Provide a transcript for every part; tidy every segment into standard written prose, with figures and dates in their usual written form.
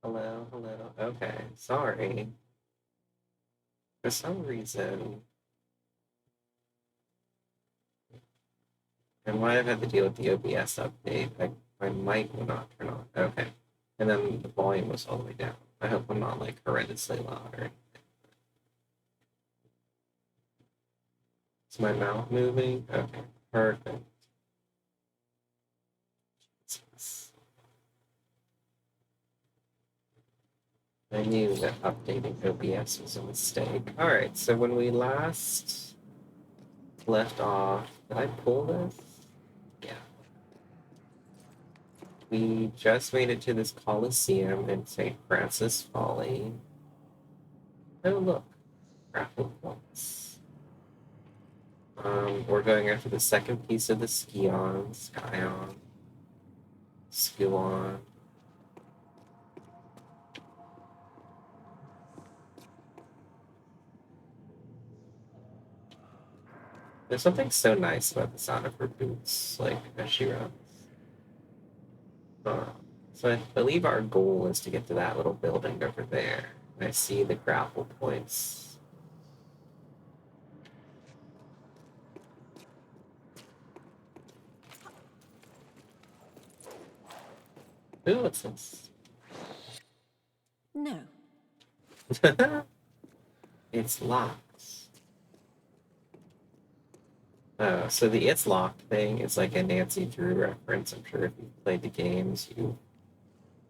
Hello, hello. Okay, sorry. For some reason, I might have had to deal with the OBS update. My mic will not turn on. Okay. And then the volume was all the way down. I hope I'm not like horrendously loud or is my mouth moving? Okay, perfect. I knew that updating OBS was a mistake. Alright, so when we last left off, did I pull this? Yeah. We just made it to this Coliseum in St. Francis Folly. Oh, look, grapple points. We're going after the second piece of the Scion, Skuon. There's something so nice about the sound of her boots, like, as she runs. So I believe our goal is to get to that little building over there. I see the grapple points. Ooh, what's this? No. It's locked. Oh, so the "it's locked" thing is like a Nancy Drew reference. I'm sure if you've played the games, you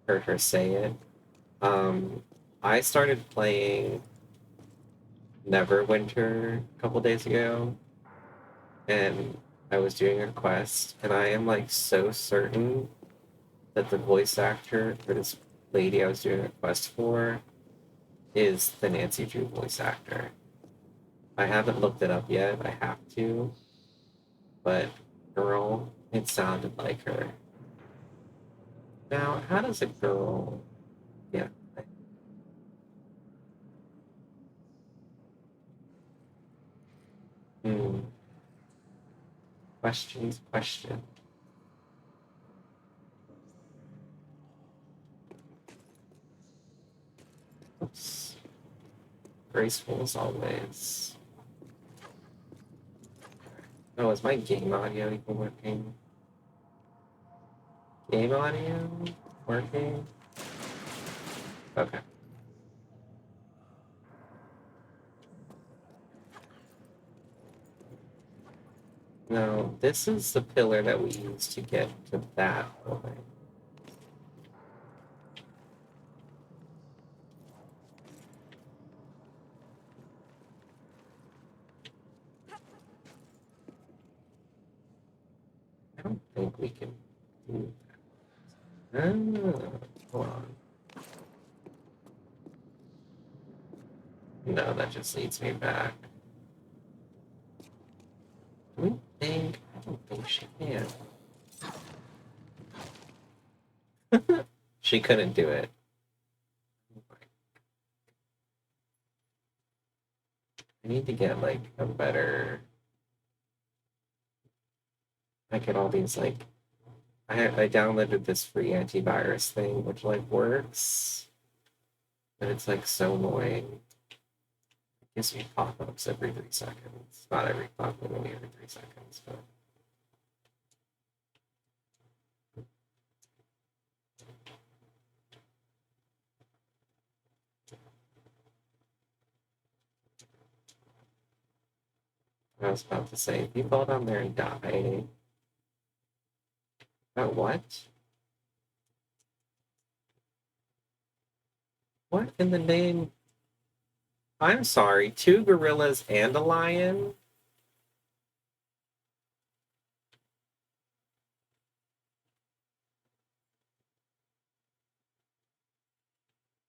heard her say it. I started playing Neverwinter a couple days ago, and I was doing a quest, and I am like so certain that the voice actor for this lady I was doing a quest for is the Nancy Drew voice actor. I haven't looked it up yet. I have to, but girl, it sounded like her. Now, how does a girl? Yeah. Hmm. Questions, question. Oops. Graceful as always. Oh, is my game audio even working? Game audio working? Okay. No, this is the pillar that we use to get to that building. I don't think we can do that. Oh, hold on. No, that just leads me back. Do we think? I don't think she can. She couldn't do it. I need to get like a better. I get all these like. I downloaded this free antivirus thing, which like works, but it's like so annoying. It gives me pop-ups every 3 seconds. Not every pop-up, only every 3 seconds, but. I was about to say, if you fall down there and die. Oh, what? What in the name? I'm sorry, two gorillas and a lion?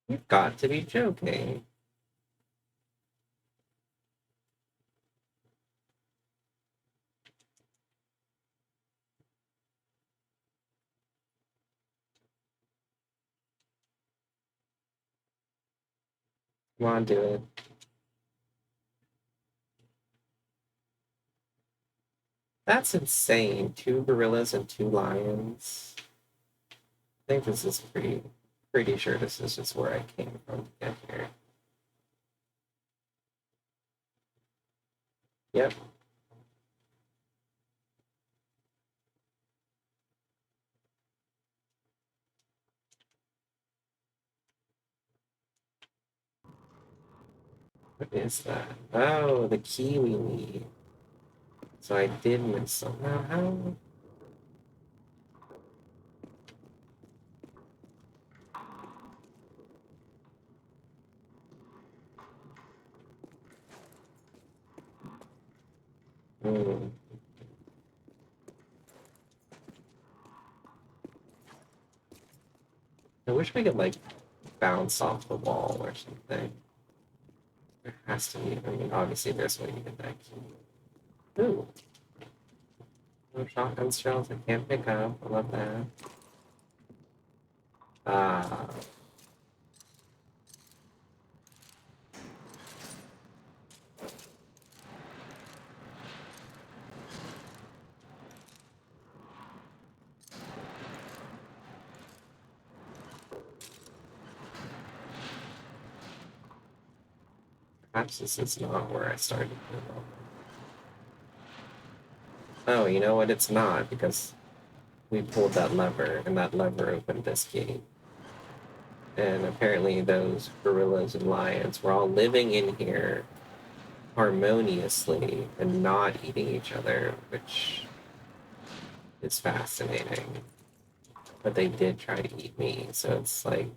You've got to be joking. Come on, do it. That's insane. Two gorillas and two lions. I think this is pretty. Pretty sure this is just where I came from to get here. Yep. What is that? Oh, the key we need. So I did miss some. Now, how? Hmm. I wish we could, like, bounce off the wall or something. There has to be. I mean, obviously, there's a way to get that key. Ooh. No shotgun shells I can't pick up. I love that. Ah. Perhaps this is not where I started. Oh, you know what? It's not, because we pulled that lever, and that lever opened this gate. And apparently those gorillas and lions were all living in here harmoniously and not eating each other, which is fascinating. But they did try to eat me, so it's like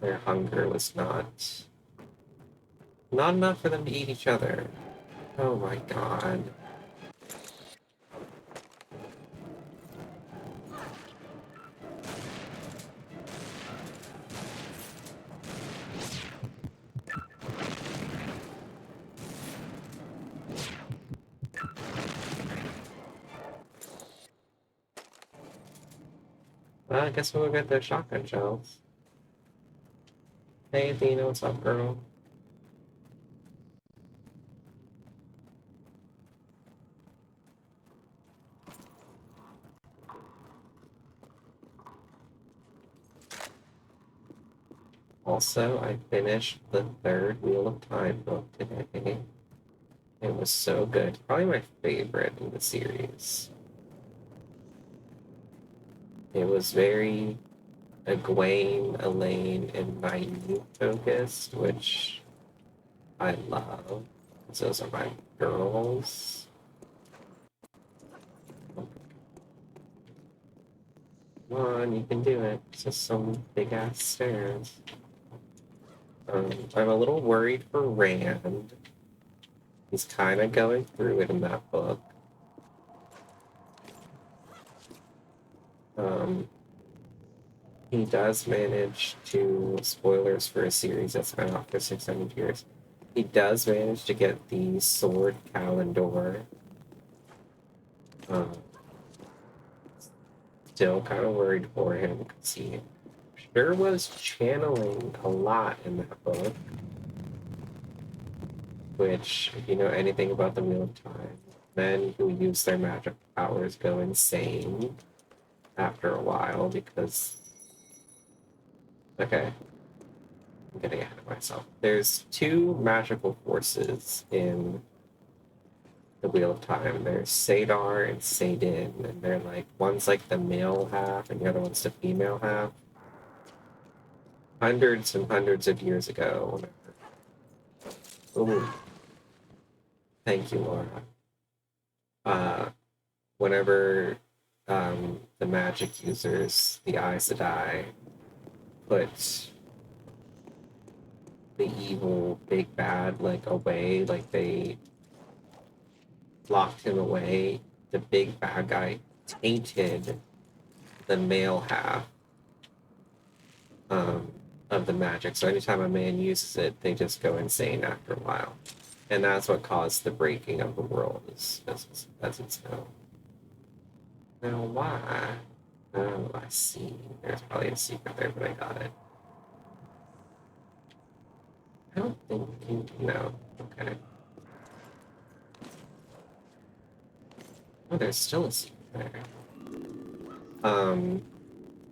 their hunger was not enough for them to eat each other. Oh my god. Well, I guess we'll get the shotgun shells. Hey Athena, what's up, girl? Also, I finished the third Wheel of Time book today. It was so good. Probably my favorite in the series. It was very Egwene, Elaine, and Nynaeve focused, which I love. Those are my girls. Come on, you can do it. It's just some big ass stairs. I'm a little worried for Rand. He's kind of going through it in that book. Um, he does manage to, spoilers for a series that's been out for 600 years, he does manage to get the sword Kalendor. Um, Still kind of worried for him because he sure was channeling a lot in that book. Which, if you know anything about the Wheel of Time, men who use their magic powers go insane after a while because. Okay, I'm getting ahead of myself. There's two magical forces in the Wheel of Time. There's Sadar and Sadin, and they're like, one's like the male half and the other one's the female half. Hundreds and hundreds of years ago. Ooh, thank you, Laura. Uh, Whenever the magic users, the Aes Sedai, put the evil big bad like away, like they locked him away, the big bad guy tainted the male half um, of the magic. So anytime a man uses it, they just go insane after a while. And that's what caused the breaking of the world, as it's known. Now, why? Oh, I see. There's probably a secret there, but I got it. I don't think you. No. Okay. Oh, there's still a secret there. So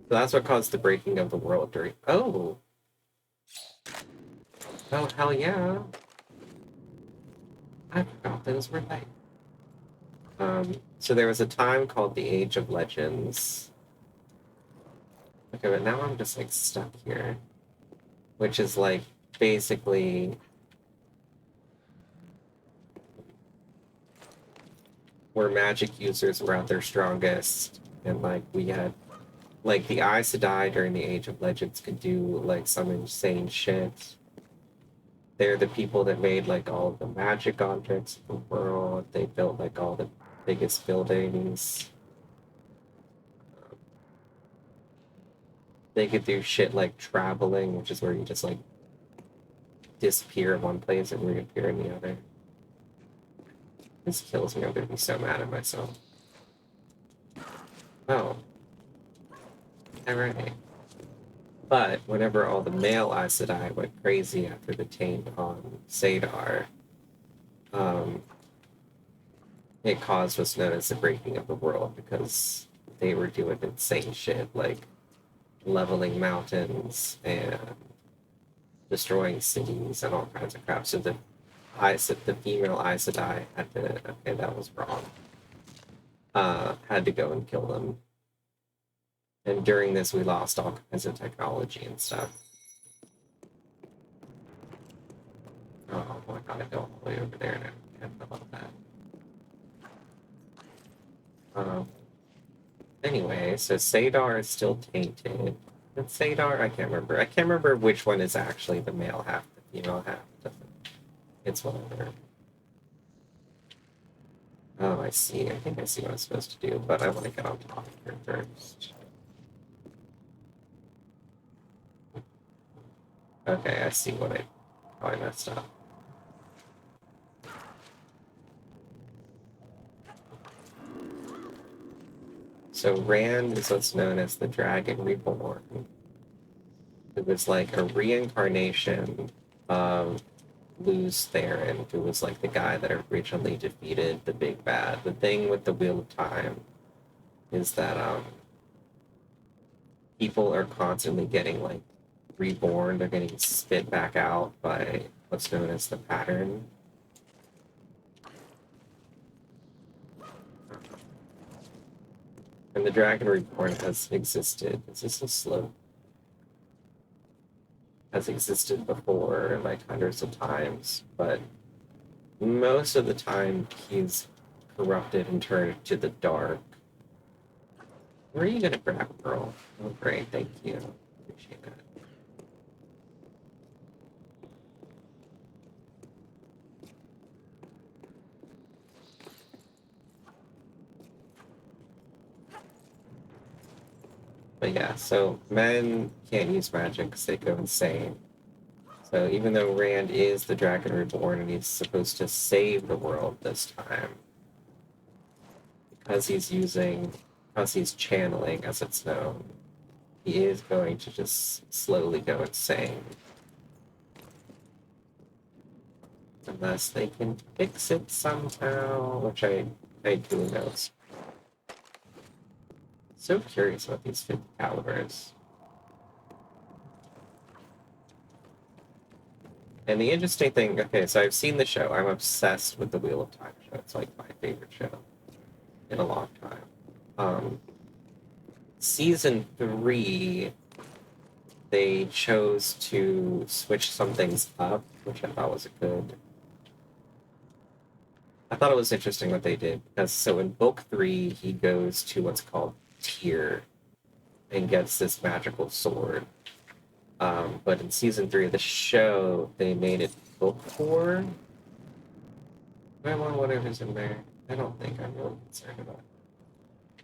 that's what caused the breaking of the world during. Oh, oh hell yeah! I forgot those were like. So there was a time called the Age of Legends. Okay, but now I'm just like stuck here, which is like basically where magic users were at their strongest, and like we had like the Aes Sedai during the Age of Legends could do like some insane shit. They're the people that made like all the magic objects of the world. They built like all the biggest buildings. They could do shit like traveling, which is where you just like disappear in one place and reappear in the other. This kills me. I'm gonna be so mad at myself. Oh, alright. But whenever all the male Aes Sedai went crazy after the taint on Sadar, um, it caused what's known as the breaking of the world because they were doing insane shit like leveling mountains and destroying cities and all kinds of crap. So the female Aes Sedai had to, okay, that was wrong. Had to go and kill them. And during this, we lost all kinds of technology and stuff. Oh my god, I go all the way over there now. I love that. Anyway, so Sadar is still tainted. And Sadar, I can't remember. I can't remember which one is actually the male half, the female half. It's whatever. Oh, I see. I think I see what I'm supposed to do, but I want to get on top of here first. Okay, I see what how I messed up. So Rand is what's known as the Dragon Reborn. It was like a reincarnation of Lews Therin, who was like the guy that originally defeated the big bad. The thing with the Wheel of Time is that people are constantly getting like reborn. They're getting spit back out by what's known as the pattern. And the Dragon Reborn has existed. Is this a slope? Has existed before, like hundreds of times, but most of the time he's corrupted and turned to the dark. Where are you gonna grab, girl? Oh, great, thank you. Appreciate that. But yeah, so men can't use magic because they go insane. So even though Rand is the Dragon Reborn and he's supposed to save the world this time, because he's channeling, as it's known, he is going to just slowly go insane. Unless they can fix it somehow, which I do know. So curious about these 50 calibers. And the interesting thing, okay, so I've seen the show. I'm obsessed with the Wheel of Time show. It's like my favorite show in a long time. Season 3, they chose to switch some things up, which I thought was I thought it was interesting what they did, because so in book 3, he goes to what's called Tyr and gets this magical sword. But in season 3 of the show, they made it book 4. I want whatever's in there. I don't think I'm really concerned about it.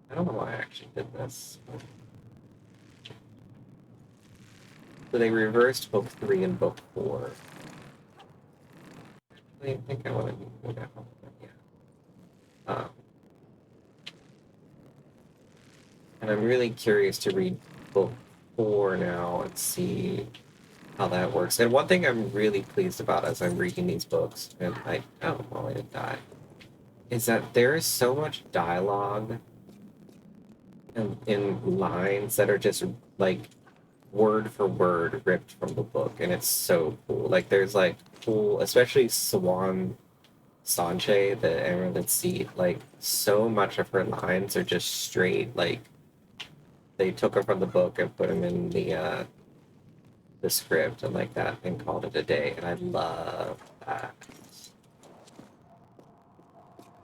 I don't know why I actually did this. So they reversed book 3 and book 4. I think I want to go down. Yeah. And I'm really curious to read book 4 now and see how that works. And one thing I'm really pleased about as I'm reading these books, and I didn't die, is that there is so much dialogue in lines that are just like word for word ripped from the book, and it's so cool. Like there's like cool, especially Swan Sanche, the Emerald Seed. Like so much of her lines are just straight like they took them from the book and put them in the script and like that and called it a day. And I love that.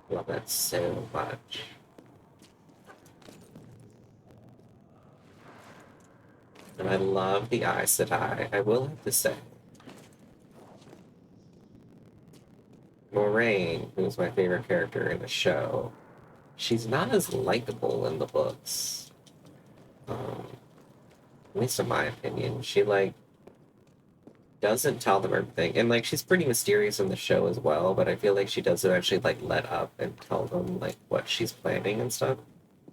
Love that so much. And I love the Aes Sedai. I will have to say, Moraine, who's my favorite character in the show, she's not as likable in the books. At least in my opinion. She like doesn't tell them everything. And like she's pretty mysterious in the show as well, but I feel like she does eventually like let up and tell them like what she's planning and stuff.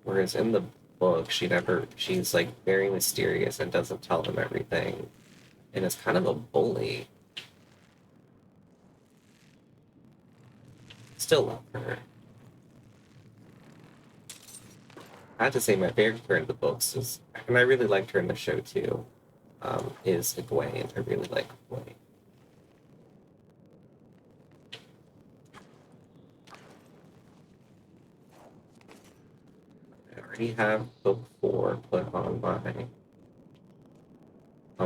Whereas in the book, she's like very mysterious and doesn't tell them everything. And is kind of a bully. Still love her. I have to say my favorite character in the books is, and I really liked her in the show too, is Egwene. I really like Egwene. I already have book 4 put on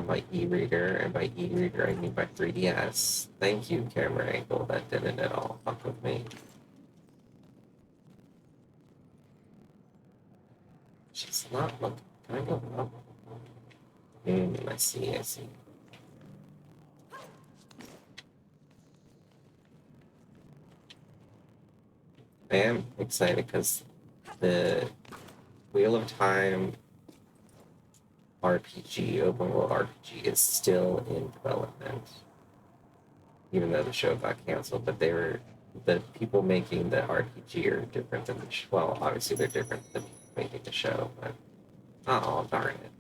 my e-reader, and by e-reader I mean my 3DS. Thank you, camera angle. That didn't at all fuck with me. She's not looking. Can I go up? I see, I see. I am excited because the Wheel of Time RPG, open world RPG, is still in development. Even though the show got canceled, but the people making the RPG are different than the show. Well, obviously they're different than making the show, but oh darn it.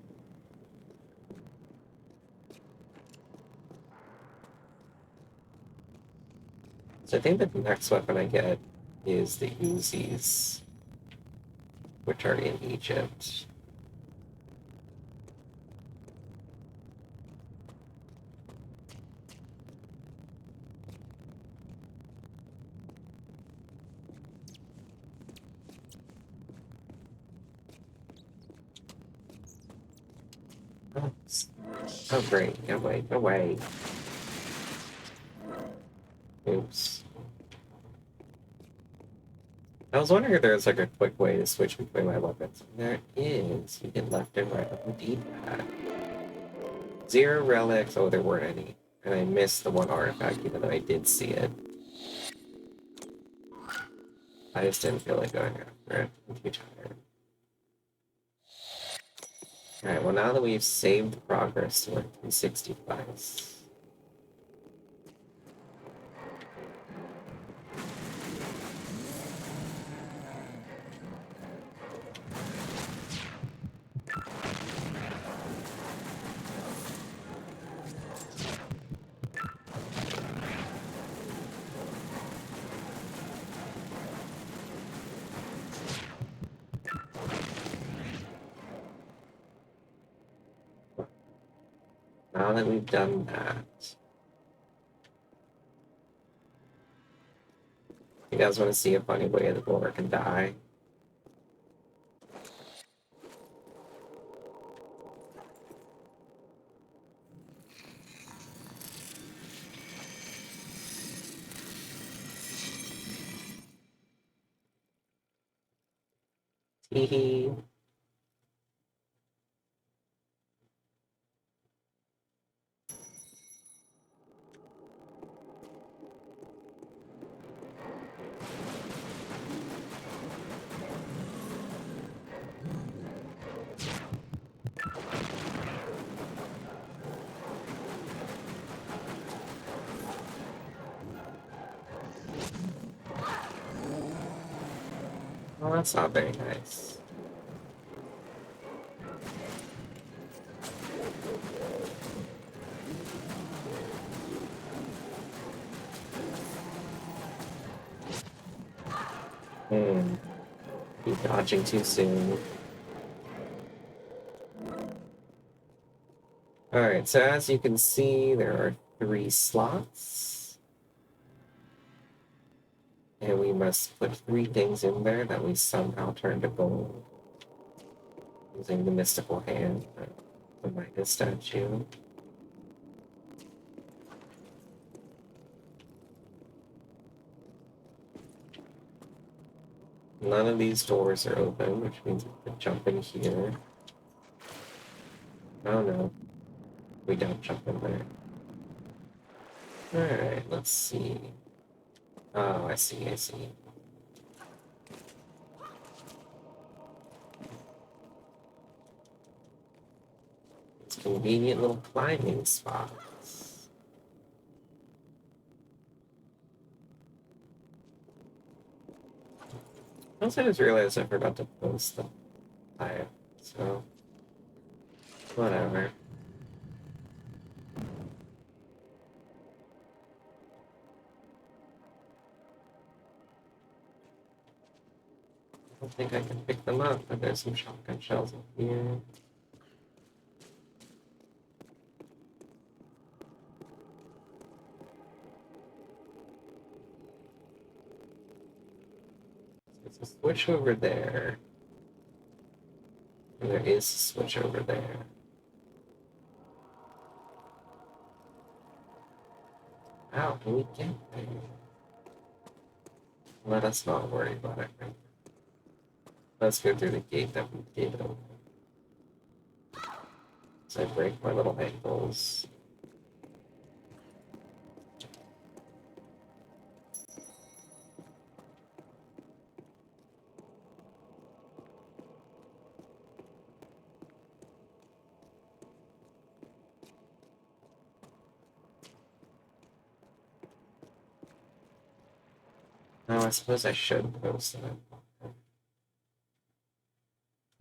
So I think that the next weapon I get is the Uzis, which are in Egypt. Oh great, no way, no way. Oops. I was wondering if there's like a quick way to switch between my weapons. There is. You get left and right on the D-pad. 0 relics. Oh, there weren't any. And I missed the one artifact, even though I did see it. I just didn't feel like going after it. I'm too tired. Alright, well now that we've saved progress to our 360 device. Now that we've done that, you guys want to see a funny way the boar can die? Hee. Well, that's not very nice. Be dodging too soon. Alright, so as you can see, there are 3 slots. And we must put 3 things in there that we somehow turn to gold. Using the mystical hand, the Midas statue. None of these doors are open, which means we can jump in here. Oh no, we don't jump in there. Alright, let's see. Oh, I see. It's convenient little climbing spots. Also, I just realized I forgot to post the live, so whatever. I don't think I can pick them up, but there's some shotgun shells in here. There's a switch over there. And there is a switch over there. How can we get there? Let us not worry about it. Let's go through the gate that we did open. So I break my little ankles. No, I suppose I should post it.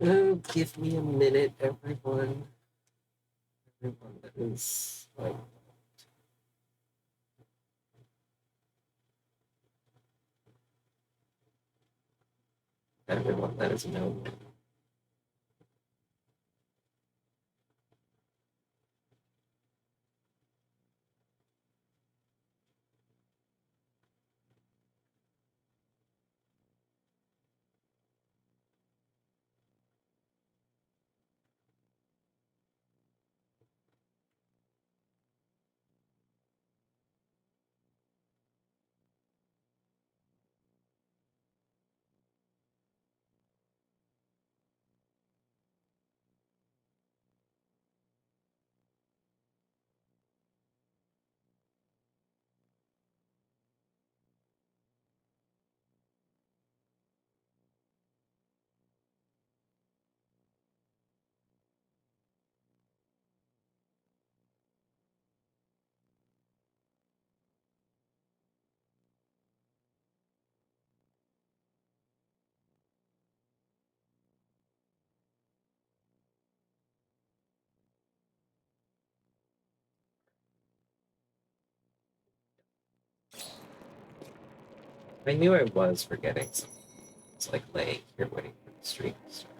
Oh, give me a minute, everyone. Everyone that is like everyone that is known. I knew I was forgetting something. It's like laying here waiting for the stream to start.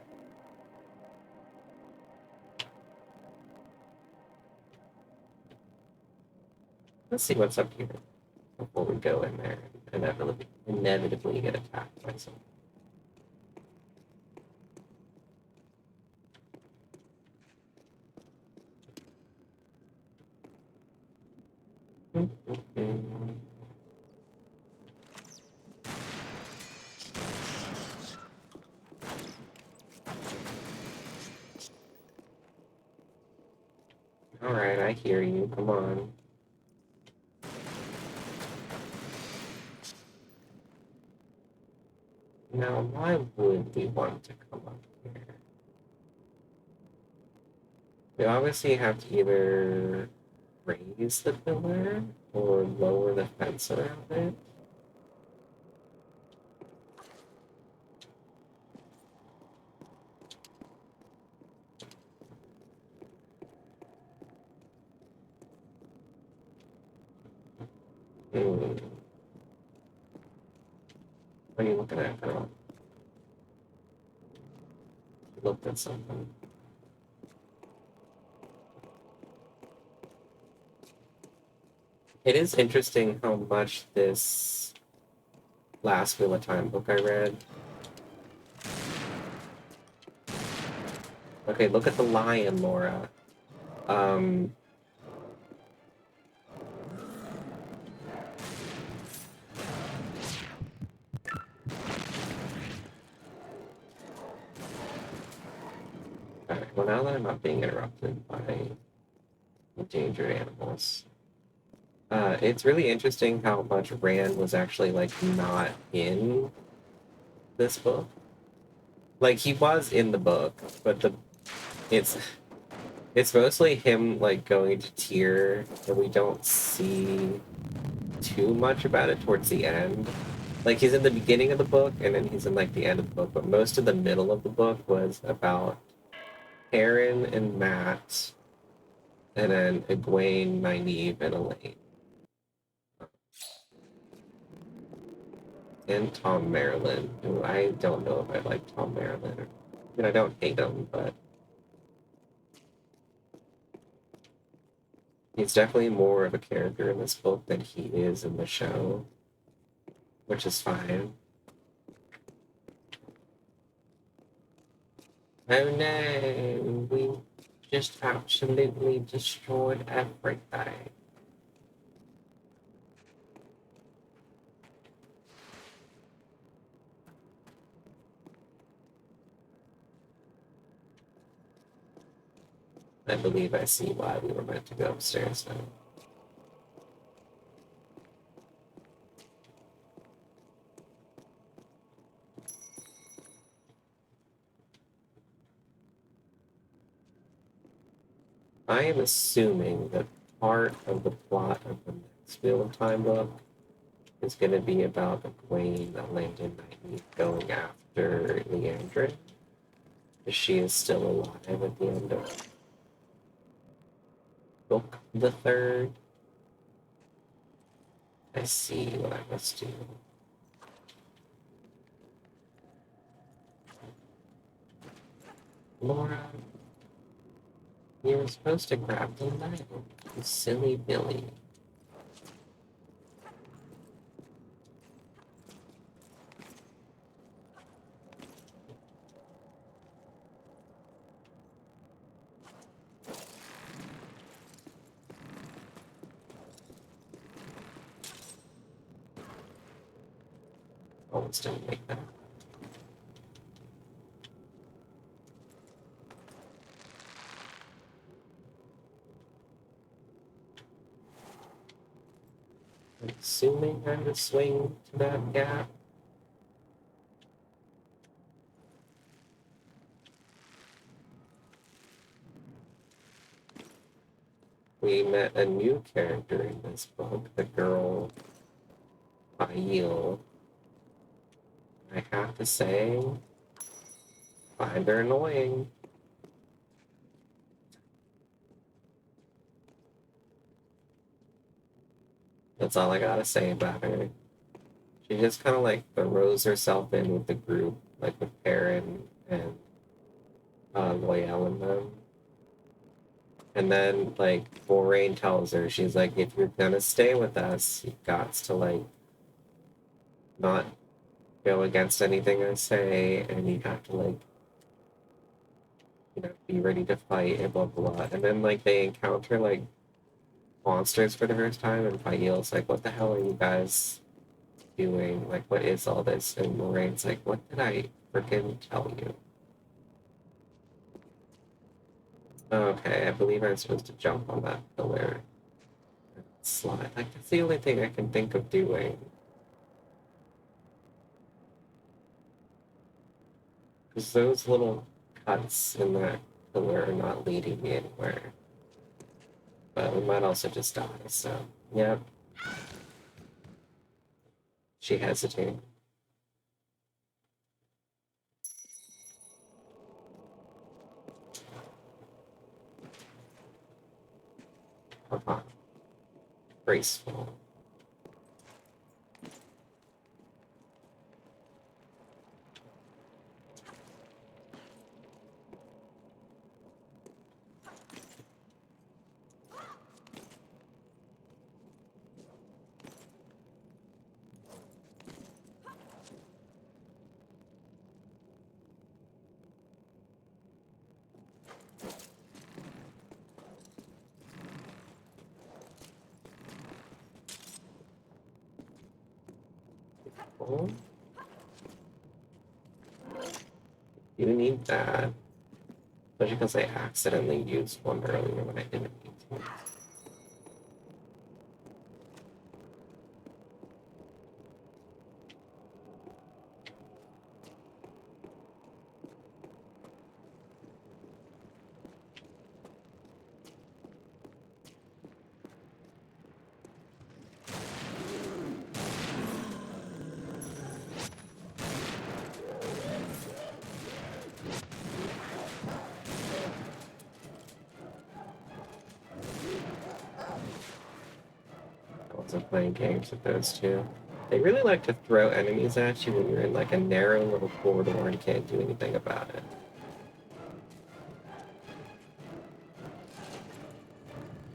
Let's see what's up here before we go in there and inevitably get attacked by something. All right, I hear you. Come on. Now, why would we want to come up here? We obviously have to either raise the pillar or lower the fence around it. What are you looking at, girl? You looked at something. It is interesting how much this last Wheel of Time book I read. Okay, look at the lion, Laura. Um, okay, well, now that I'm not being interrupted by endangered animals, it's really interesting how much Rand was actually, like, not in this book. Like, he was in the book, but it's it's mostly him, like, going to Tyr, and we don't see too much about it towards the end. Like, he's in the beginning of the book, and then he's in, like, the end of the book, but most of the middle of the book was about Aaron and Matt, and then Egwene, Nynaeve, and Elaine. And Tom Maryland, who I don't know if I like Tom Maryland. I mean, I don't hate him, but he's definitely more of a character in this book than he is in the show, which is fine. Oh no, we just absolutely destroyed everything. I believe I see why we were meant to go upstairs now. I am assuming that part of the plot of the next Wheel of Time book is going to be about Egwene, Landon Knight going after Leandrin. She is still alive at the end of book the third. I see what I must do. Laura, you were supposed to grab the knife, you silly Billy. Almost didn't make that. I'm assuming I'm to swing to that gap. We met a new character in this book, the girl Aiel. I have to say, find her annoying. That's all I gotta say about her. She just kind of like throws herself in with the group, like with Perrin and Loyal and them. And then, like, Moraine tells her, she's like, if you're gonna stay with us, you've got to, like, not go against anything I say, and you have to, like, be ready to fight and blah, blah, blah. And then, like, they encounter, like, monsters for the first time, and Fael's like, what the hell are you guys doing? Like, what is all this? And Moraine's like, what did I freaking tell you? Okay, I believe I'm supposed to jump on that pillar and slide. Like, that's the only thing I can think of doing. Because those little cuts in that pillar are not leading me anywhere. But we might also just die, so, yep. She hesitated. Uh-huh. Graceful. Oh, you need that. Especially because I accidentally used one earlier when I didn't need to. I wasn't playing games with those two. They really like to throw enemies at you when you're in like a narrow little corridor and can't do anything about it.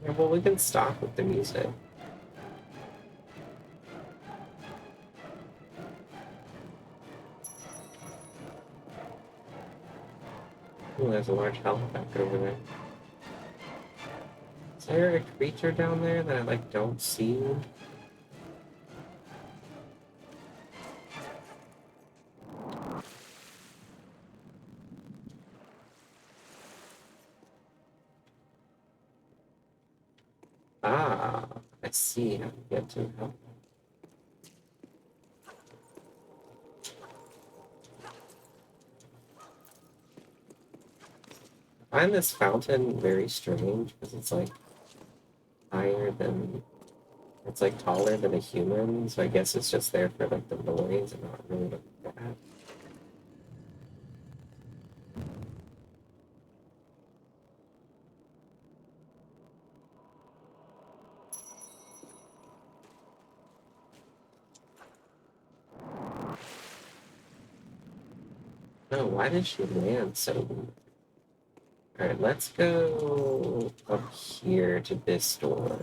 Yeah, well, we can stop with the music. Oh, there's a large health pack over there. Is there a creature down there that I like don't see? Ah, I see. I can get to help. I find this fountain very strange because it's like higher than it's like taller than a human, so I guess it's just there for like the noise and not really the that. No, why did she land so? Alright, let's go up here to this door.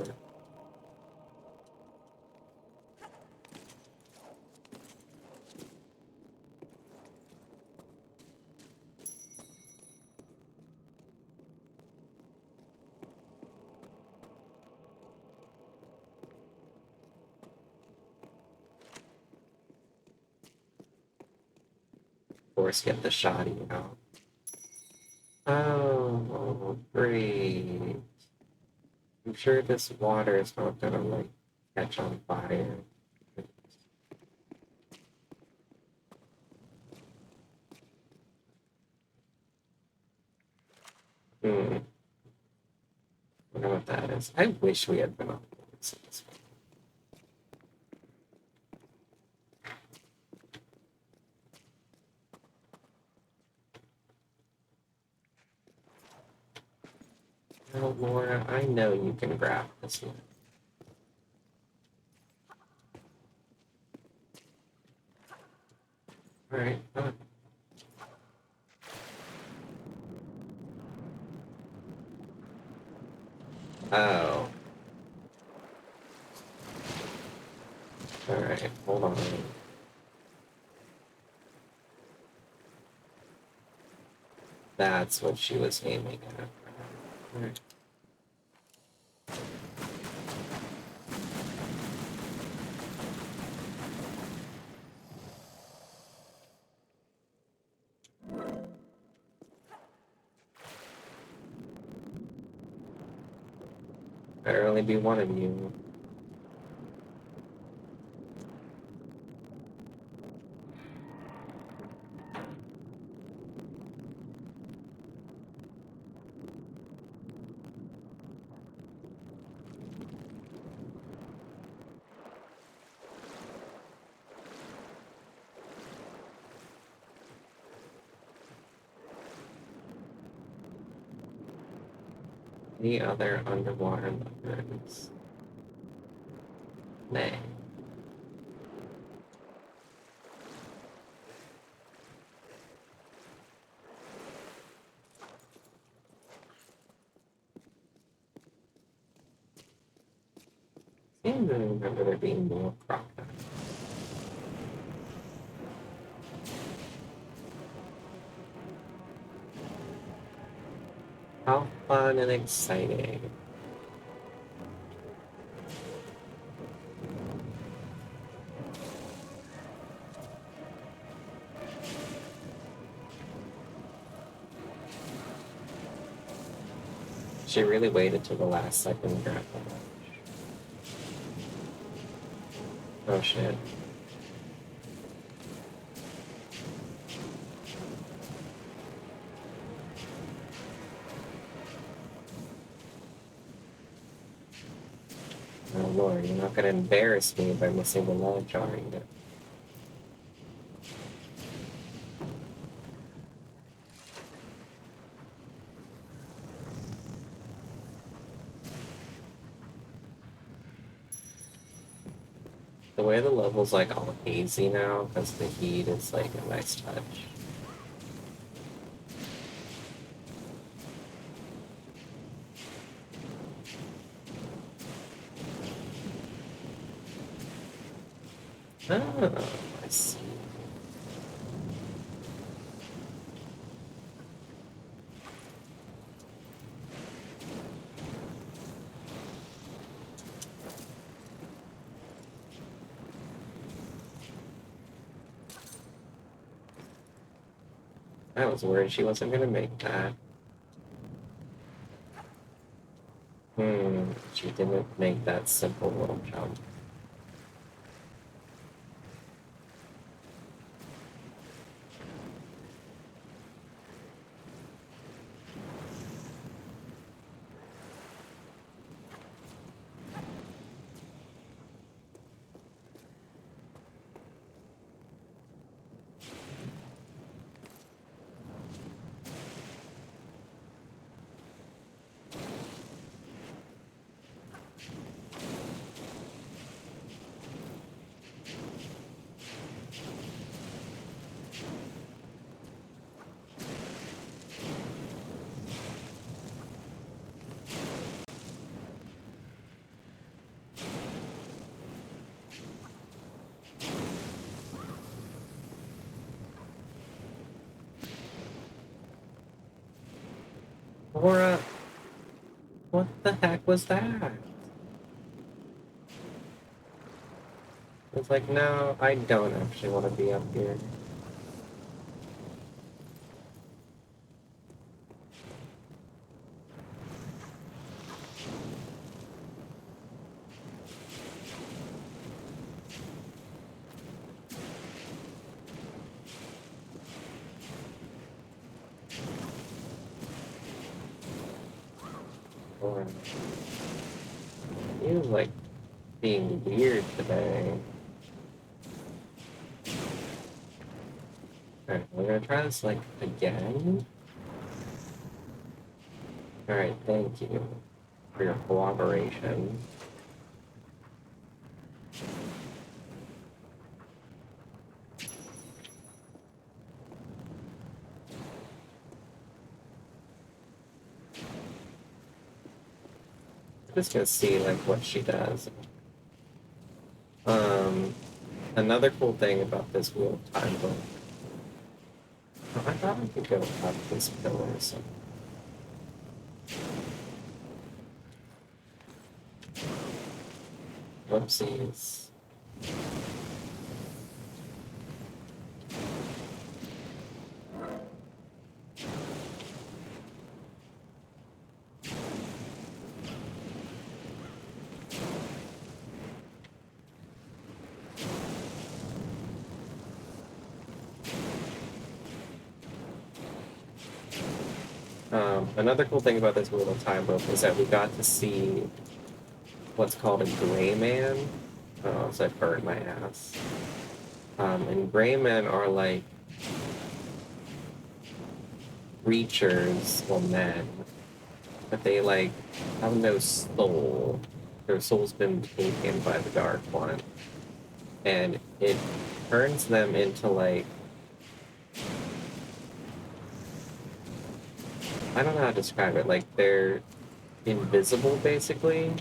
Of course, get the shoddy out. Oh, great. I'm sure this water is not gonna like catch on fire. Hmm. Wonder what that is. I wish we had been on this. Oh, Laura, I know you can grab this one. Alright, oh. Alright, hold on. That's what she was aiming at. Alright. Better only be one of you. The other underwater lovers. Nay. I seem to remember there being more crocodiles. How fun and exciting. She really waited till the last second to grab that. Oh shit. Oh lord, you're not gonna embarrass me by missing the ledge, are you? The way the level's like all hazy now because the heat is like a nice touch. Oh, I see. I was worried she wasn't gonna make that. She didn't make that simple little jump. Laura, what the heck was that? It's like, no, I don't actually want to be up here. Laura, you like being weird today. Alright, we're gonna try this like again. Alright, thank you for your cooperation. Just gonna see like what she does. Um, Another cool thing about this Wheel of Time book. Oh, I thought I could go up this pillar. So. Whoopsies. Another cool thing about this Wheel of Time book is that we got to see what's called a gray man. Oh, so I burned my ass. And gray men are like creatures, well, men, but they like have no soul. Their soul's been taken by the Dark One, and it turns them into like, I don't know how to describe it. Like they're invisible, basically.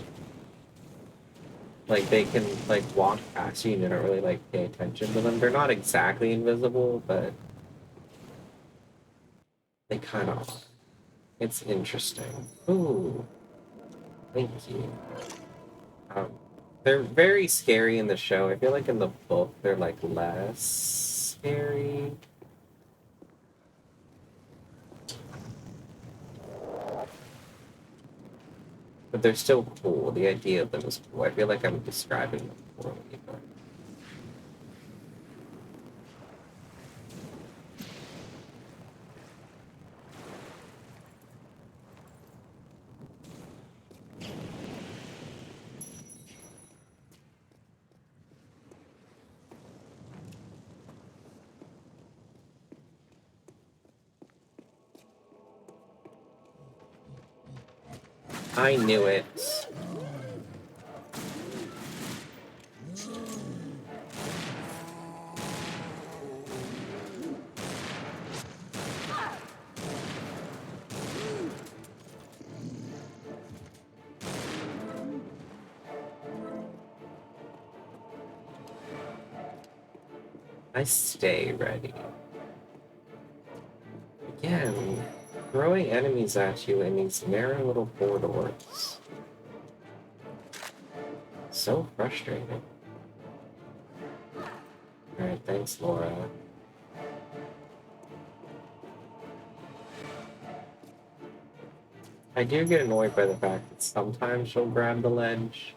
Like they can like walk past you and you don't really like pay attention to them. They're not exactly invisible, but they kind of are. It's interesting. Ooh, thank you. Um, they're very scary in the show. I feel like in the book they're like less scary. But they're still cool. The idea of them is cool. I feel like I'm describing them poorly, but I knew it. I stay ready. Again, throwing enemies at you in these narrow little corridors. So frustrating. Alright, thanks, Laura. I do get annoyed by the fact that sometimes she'll grab the ledge.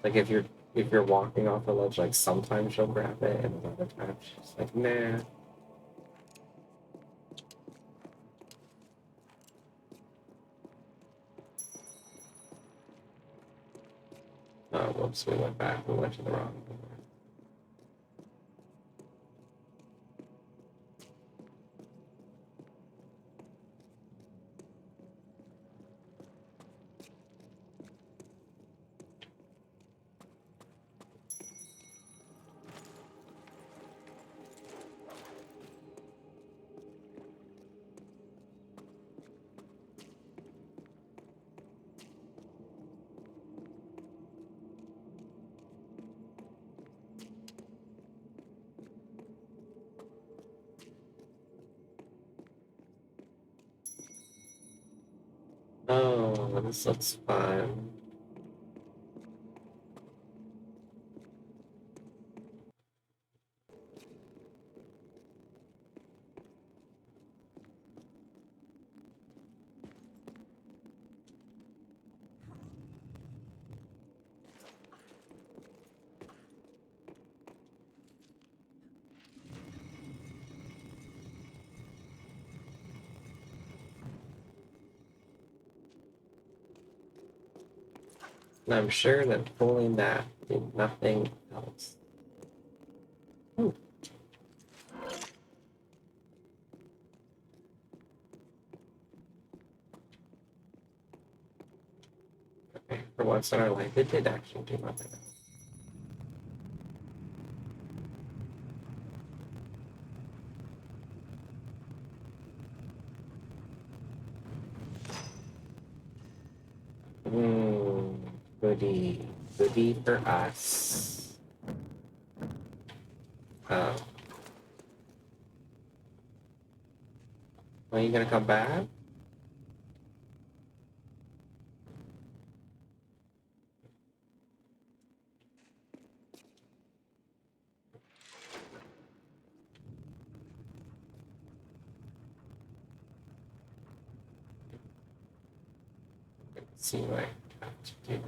Like if you're walking off the ledge, like sometimes she'll grab it, and other times she's like, nah. Oh, whoops, we went back. We went to the wrong door. Oh, this looks fun. And I'm sure that pulling that did nothing else. Ooh. Okay, for once in our life, it did actually do nothing else. Goody. Goody for us. Oh. Are you gonna come back? Let's see what I have to do.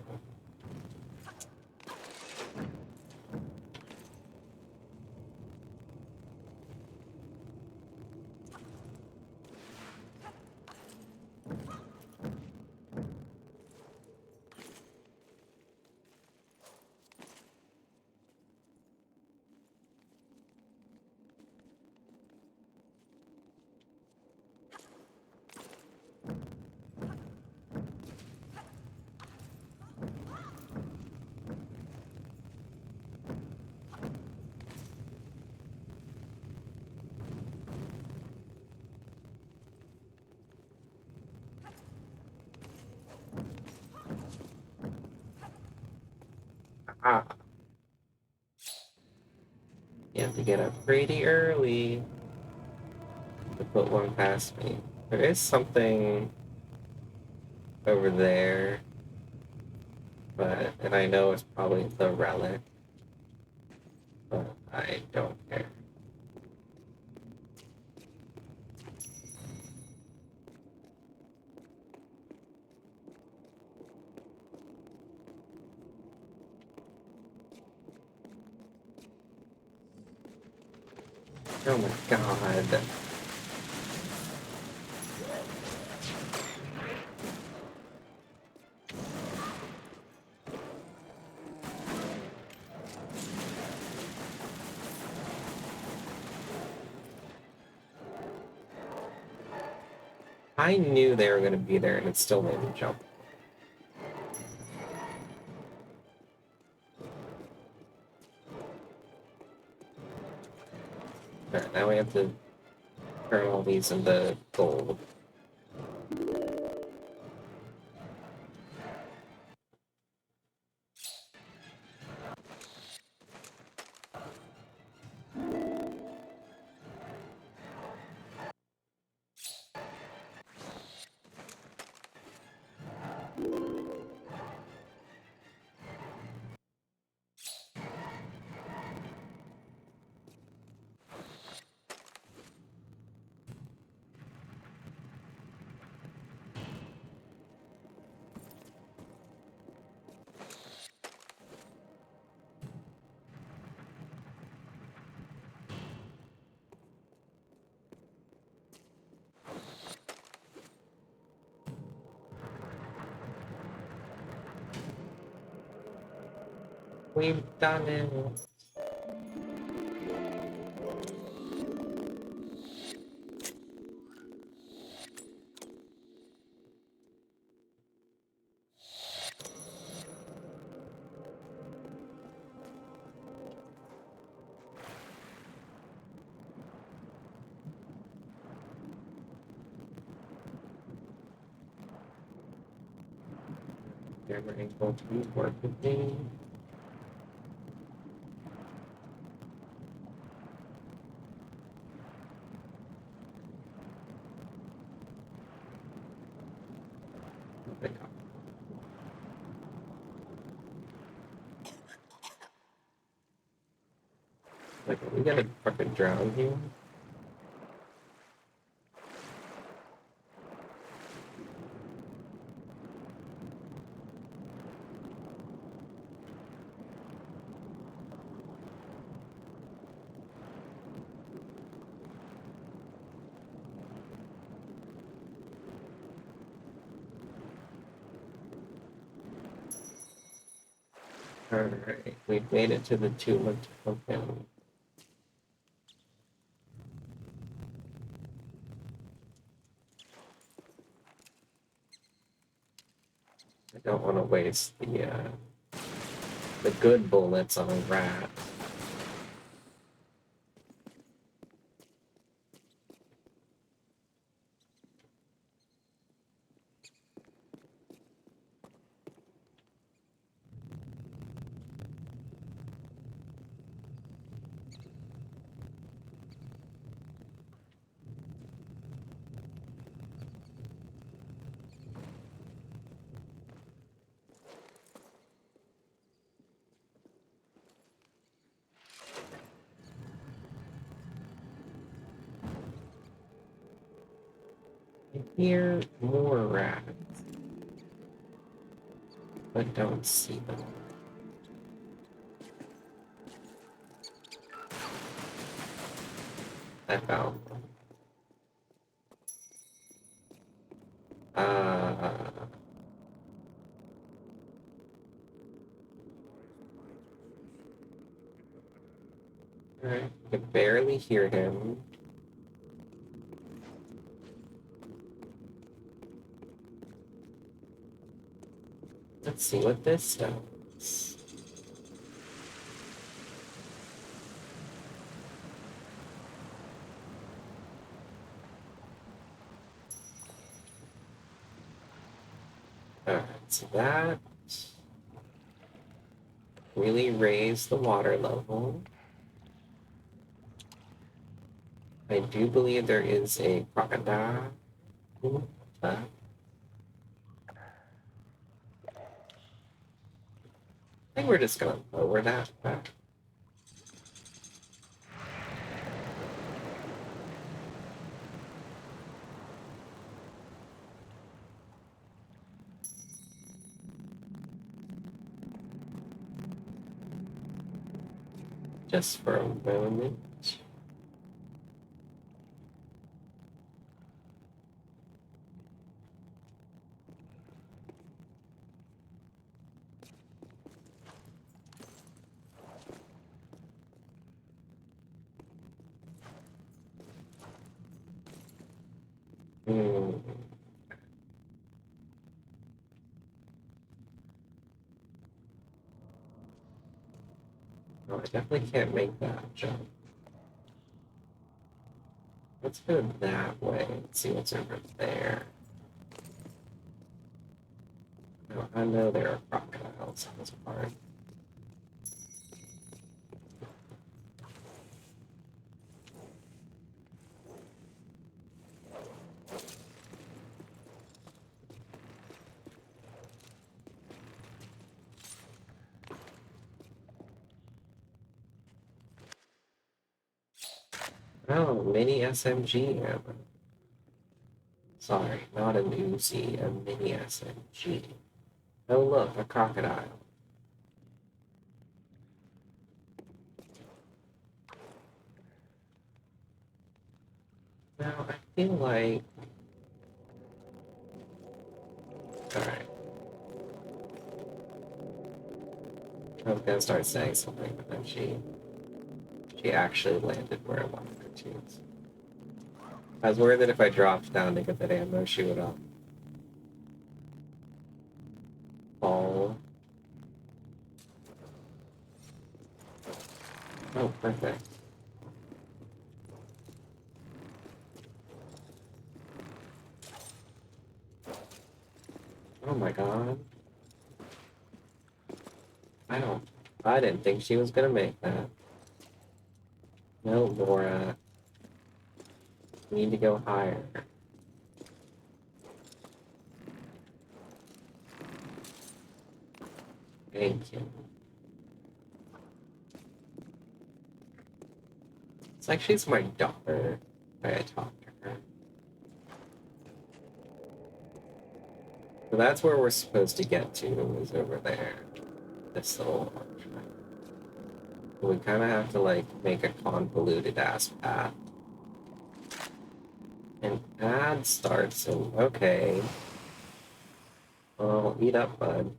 Ah, you have to get up pretty early to put one past me. There is something over there, and I know it's probably the relic, but I don't care. Oh my god. I knew they were going to be there and it still made me jump. Alright, now we have to turn all these into gold. We've done it. Never able to work with me. Like, are we gonna fucking drown here? Alright, we've made it to the Tula token. I don't want to waste the good bullets on a rat. I hear more rats, but don't see them. I found them. Alright, I can barely hear him. Let's see what this does. Alright, so that really raised the water level. I do believe there is a crocodile. I think we're just gonna lower that back. Just for a moment. I definitely can't make that jump. Let's go that way and see what's over there. No, I know there are crocodiles in this part. Oh, mini SMG ammo. Sorry, not an Uzi, a mini SMG. Oh look, a crocodile. Now, I feel like... Alright. I was gonna start saying something, but then she actually landed where I wanted her to. I was worried that if I dropped down to get that ammo, she would fall. Oh, perfect. Oh my god. I didn't think she was gonna make that. No, Laura. You need to go higher. Thank you. It's like she's my daughter. I talk to her. So that's where we're supposed to get to, is over there. This little archway. We kind of have to, like, make a convoluted ass path. And ad starts, and okay. Well, eat up, bud.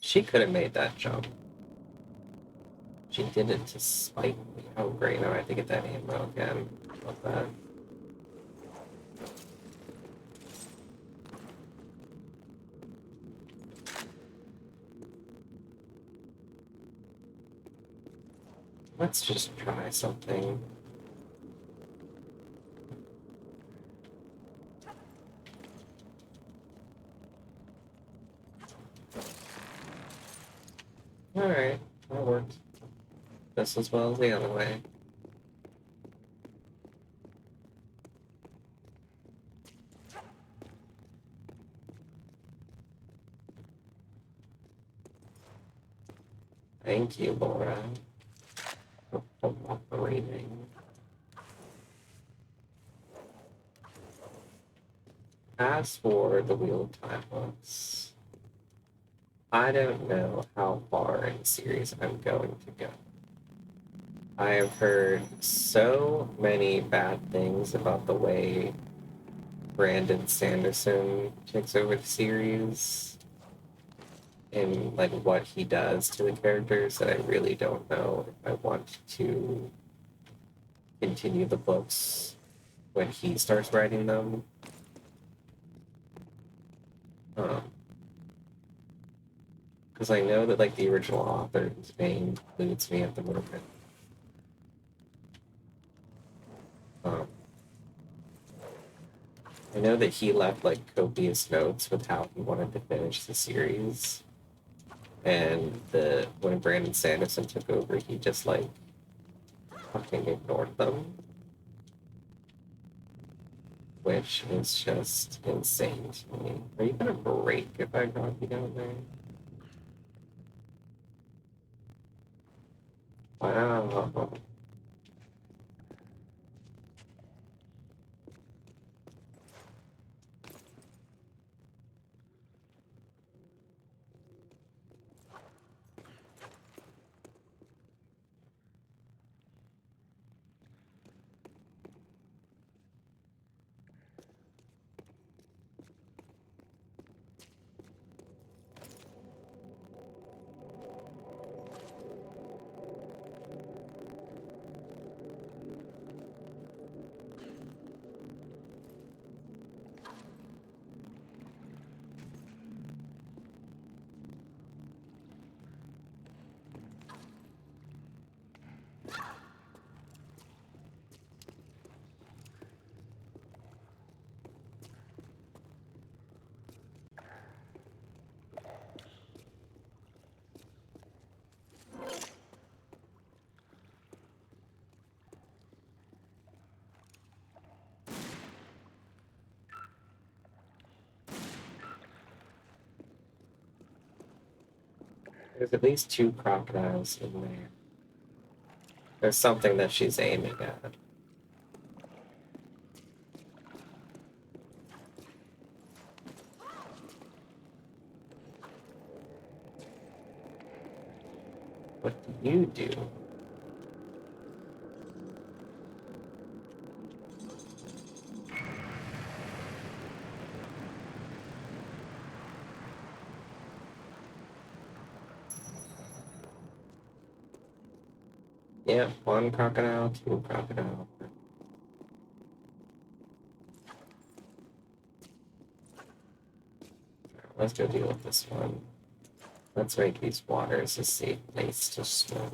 She could have made that jump. She did it to spite me. Oh, great. Now I have to get that ammo again. Love that. Let's just try something. Alright, that worked. Just as well as the other way. Thank you, Laura, for cooperating. As for the Wheel of Time books, I don't know how far in the series I'm going to go. I have heard so many bad things about the way Brandon Sanderson takes over the series and like what he does to the characters that I really don't know if I want to continue the books when he starts writing them. Because I know that like the original author, his name eludes me at the moment. Um, I know that he left like copious notes with how he wanted to finish the series, and when Brandon Sanderson took over, he just like fucking ignored them, which is just insane to me. Are you gonna break if I drop you down there? Wow. There's at least two crocodiles in there. There's something that she's aiming at. What do you do? Yeah, one crocodile, two crocodile. Let's go deal with this one. Let's make these waters a safe place to swim.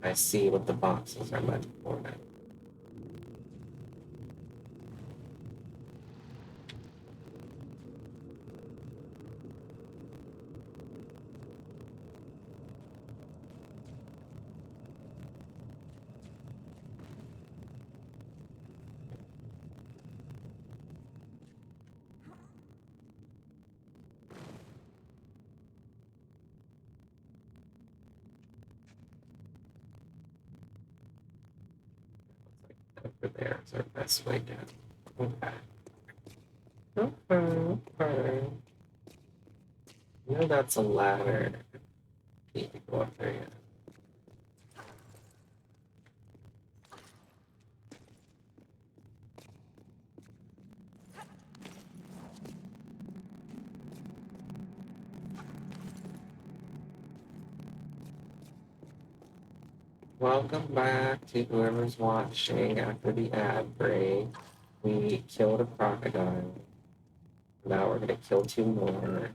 I see what the boxes are meant for now. Over there is our best way down. Okay. Okay. No, that's a ladder. Need to go up there yet. Welcome back to whoever's watching after the ad break. We killed a crocodile. Now we're gonna kill two more.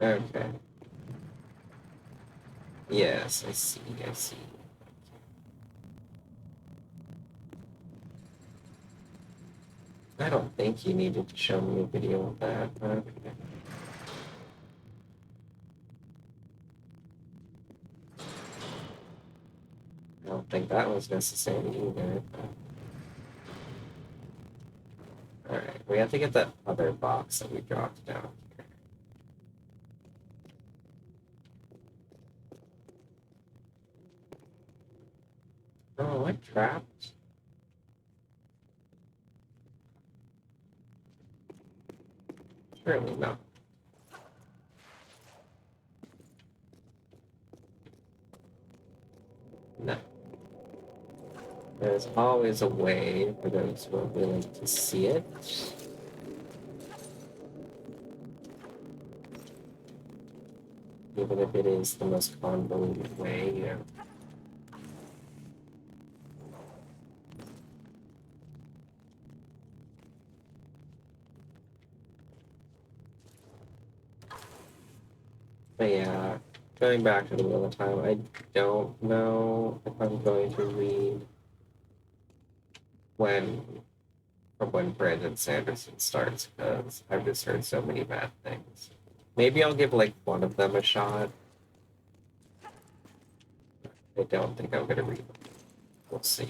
Okay. Yes, I see, I see. I don't think you needed to show me a video of that. Okay. I don't think that was necessary either. Alright, we have to get that other box that we dropped down here. Oh, I trapped. Surely not. No. There's always a way for those who are willing to see it. Even if it is the most convoluted way, you know. But yeah, going back to the Wheel of Time, I don't know if I'm going to read when from when Brandon Sanderson starts, because I've just heard so many bad things. Maybe I'll give like one of them a shot. I don't think I'm gonna read them. We'll see.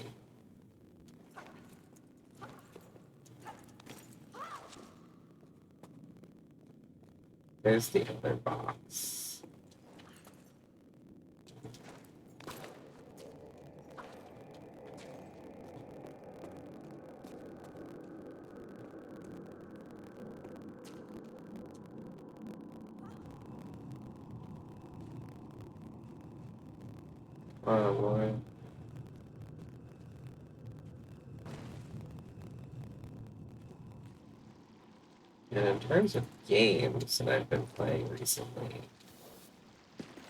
There's the other box. Oh boy. And in terms of games that I've been playing recently,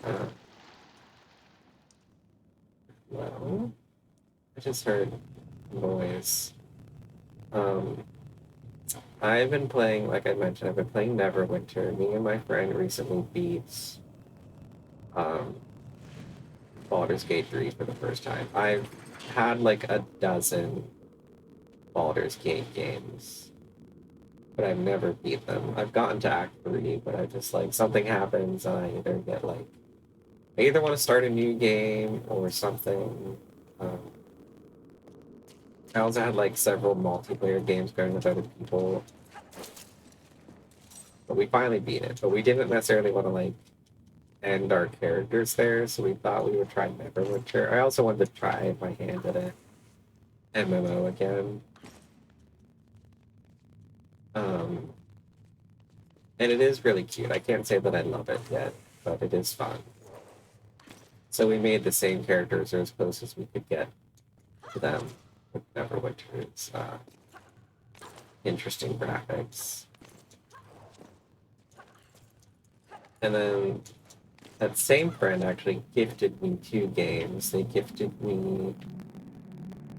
uh, well, I just heard noise. Um, I've been playing, like I mentioned, I've been playing Neverwinter. Me and my friend recently beat um, Baldur's Gate 3 for the first time. I've had like a dozen Baldur's Gate games, but I've never beat them. I've gotten to Act 3, but I just like something happens and I either get like, I either want to start a new game or something. Um, I also had like several multiplayer games going with other people, but we finally beat it. But we didn't necessarily want to like end our characters there, so we thought we would try Neverwinter. I also wanted to try my hand at a MMO again. Um, and it is really cute. I can't say that I love it yet, but it is fun. So we made the same characters or as close as we could get to them with Neverwinter's interesting graphics. And then that same friend actually gifted me 2 games. They gifted me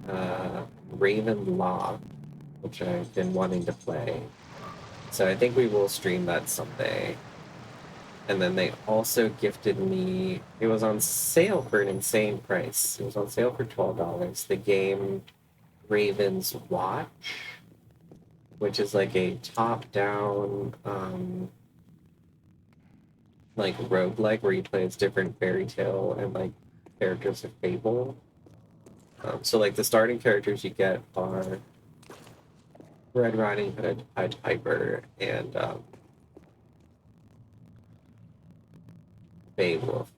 Ravenloft, which I've been wanting to play. So I think we will stream that someday. And then they also gifted me, it was on sale for an insane price. It was on sale for $12. The game Raven's Watch, which is like a top-down like roguelike where you play as different fairy tale and like characters of Fable. So like the starting characters you get are Red Riding Hood, Pied Piper, and Beowulf.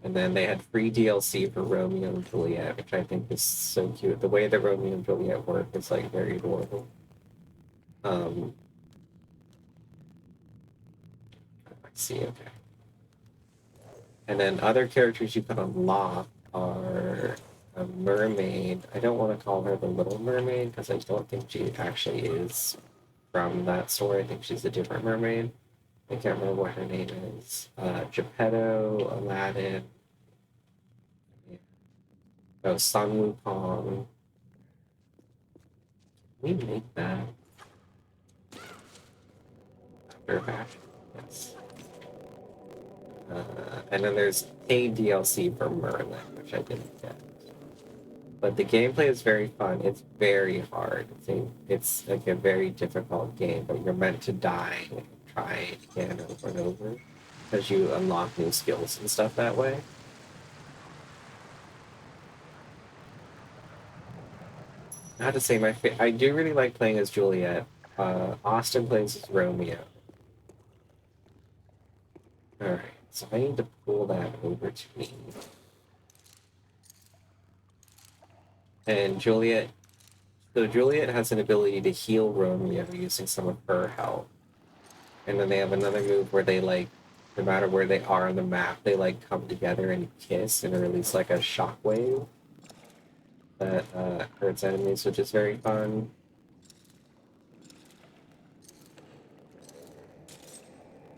And then they had free DLC for Romeo and Juliet, which I think is so cute. The way that Romeo and Juliet work is like very adorable. Let's see, okay. And then other characters you can unlock are a mermaid. I don't want to call her the Little Mermaid because I don't think she actually is from that story. I think she's a different mermaid. I can't remember what her name is. Geppetto, Aladdin, oh, Sun Wukong. Can we make that? After fashion, yes. And then there's paid DLC for Merlin, which I didn't get. But the gameplay is very fun. It's very hard. It's like a very difficult game, but you're meant to die and try it again over and over because you unlock new skills and stuff that way. I have to say, I do really like playing as Juliet. Austin plays as Romeo. Alright, so I need to pull that over to me. And Juliet has an ability to heal Romeo using some of her health. And then they have another move where they like, no matter where they are on the map, they like come together and kiss and release like a shockwave that hurts enemies, which is very fun.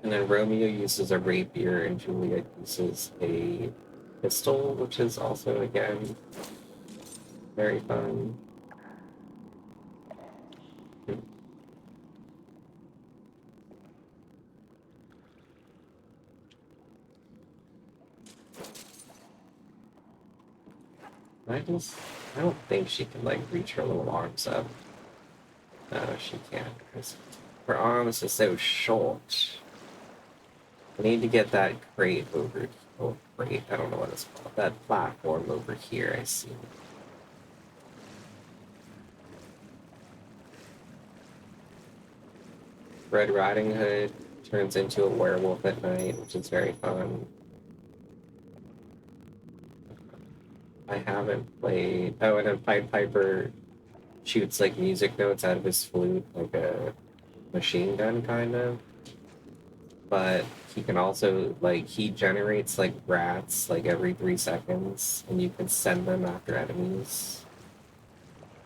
And then Romeo uses a rapier and Juliet uses a pistol, which is also, again, very fun. I don't think she can, like, reach her little arms up. No, she can't, because her arms are so short. I need to get that crate over, oh, crate, I don't know what it's called, that platform over here, I see. Red Riding Hood turns into a werewolf at night, which is very fun. I haven't played. Oh, and then Pied Piper shoots like music notes out of his flute, like a machine gun kind of. But he can also like he generates like rats like every 3 seconds, and you can send them after enemies,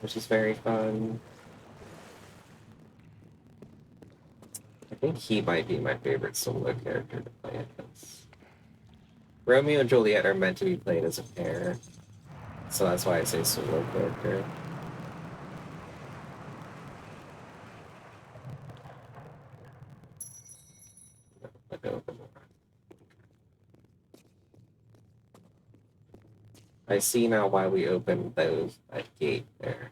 which is very fun. I think he might be my favorite solo character to play at this. Romeo and Juliet are meant to be played as a pair, so that's why I say solo character. I see now why we opened that gate there.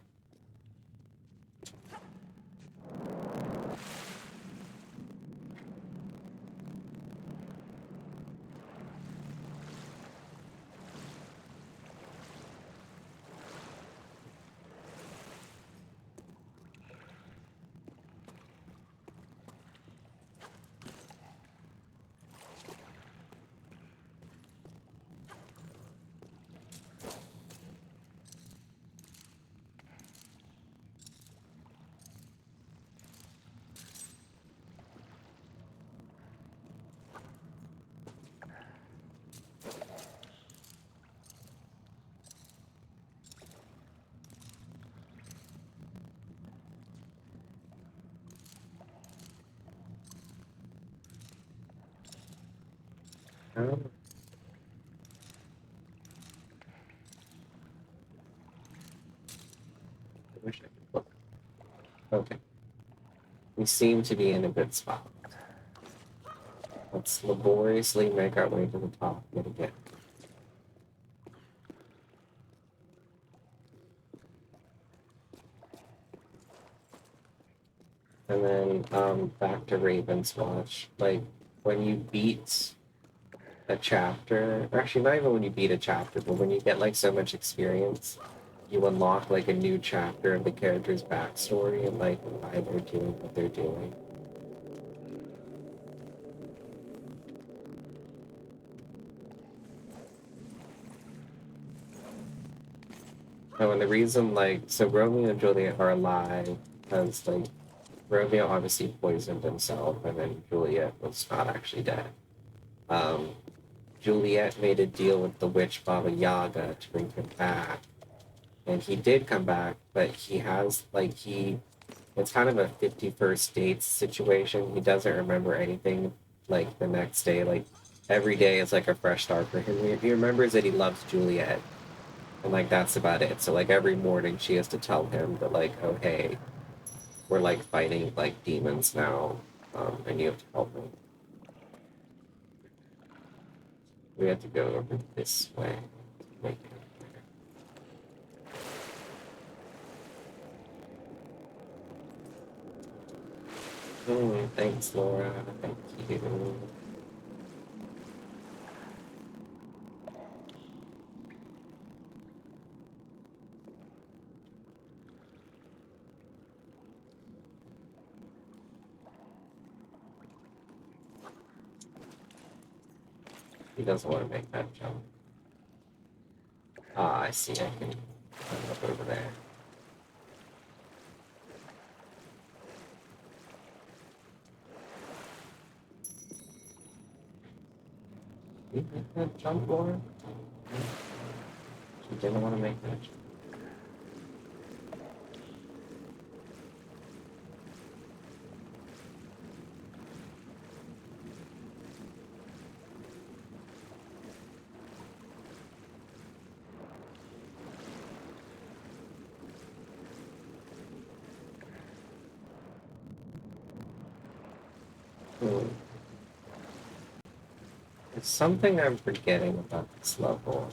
Um, I wish I could look. Okay. We seem to be in a good spot. Let's laboriously make our way to the top yet again. And then back to Raven's Watch. Like, when you beat a chapter, or actually not even when you beat a chapter, but when you get like so much experience, you unlock like a new chapter of the character's backstory and like why they're doing what they're doing. Oh, and the reason like so Romeo and Juliet are alive because like Romeo obviously poisoned himself and then Juliet was not actually dead. Um, Juliet made a deal with the witch Baba Yaga to bring him back. And he did come back, but he has like it's kind of a 51st dates situation. He doesn't remember anything like the next day. Like every day is like a fresh start for him. He remembers that he loves Juliet. And like that's about it. So like every morning she has to tell him that like, oh hey, we're like fighting like demons now. And you have to help me. We have to go over this way. Make it thanks, Laura. Thank you. He doesn't want to make that jump. Ah, I see. I can climb up over there. You make that jump, Laura? She didn't want to make that jump. Hmm. There's something I'm forgetting about this level.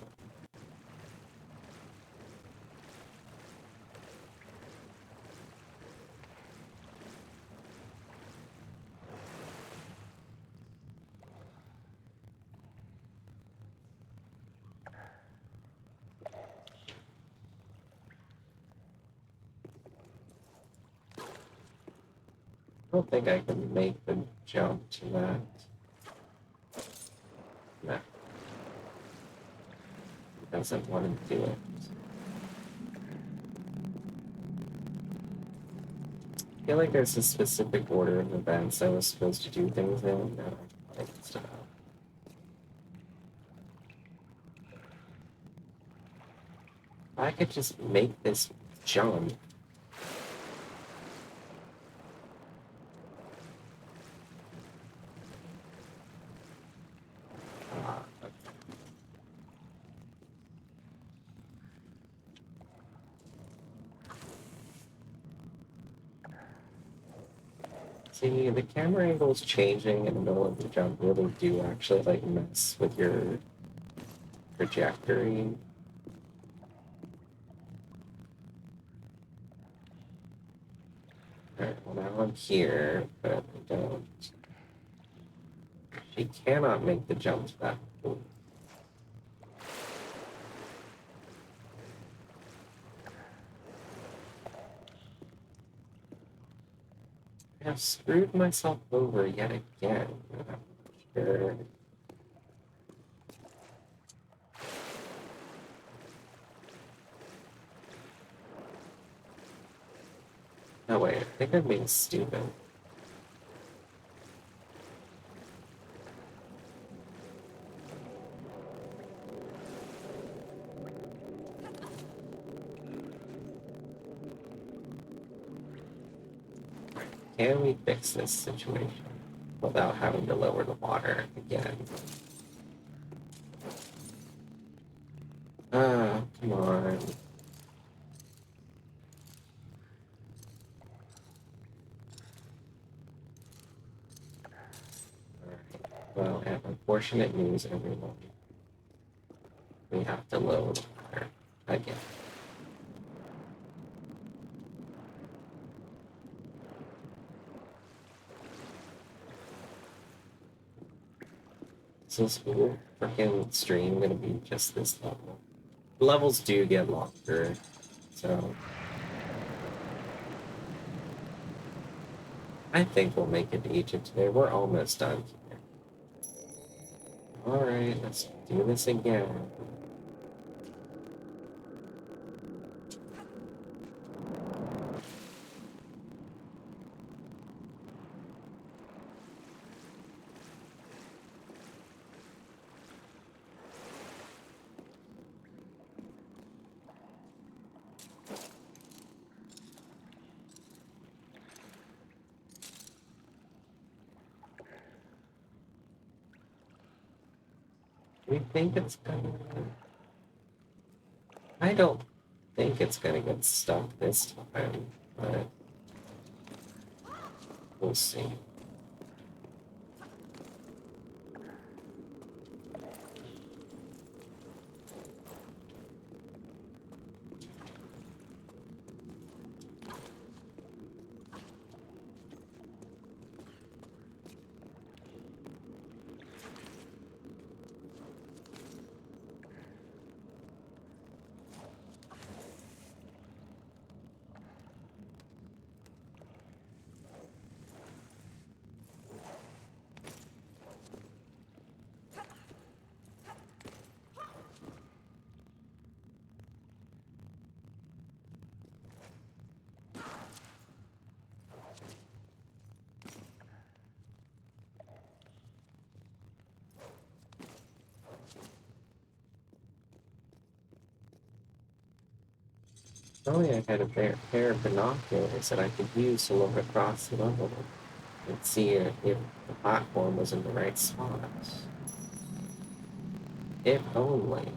I don't think I can make the jump to that. No. It doesn't want to do it. I feel like there's a specific order of events I was supposed to do things in. No, I messed it up. I could just make this jump. Ah, see, the camera angles changing in the middle of the jump really do actually like mess with your trajectory. Alright, well now I'm here, but I don't. She cannot make the jump to that pool. I have screwed myself over yet again. I'm sure. Oh wait, I think I'm being stupid. Can we fix this situation without having to lower the water again? Ah, come on. Alright, well, I have unfortunate news, everyone. We have to lower the water again. Is this whole freaking stream gonna be just this level? Levels do get longer, so I think we'll make it to Egypt today. We're almost done here. Alright, let's do this again. We think it's gonna. I don't think it's gonna get stuck this time, but we'll see. Oh yeah, I had a pair of binoculars that I could use to look across the level and see if the platform was in the right spot. If only.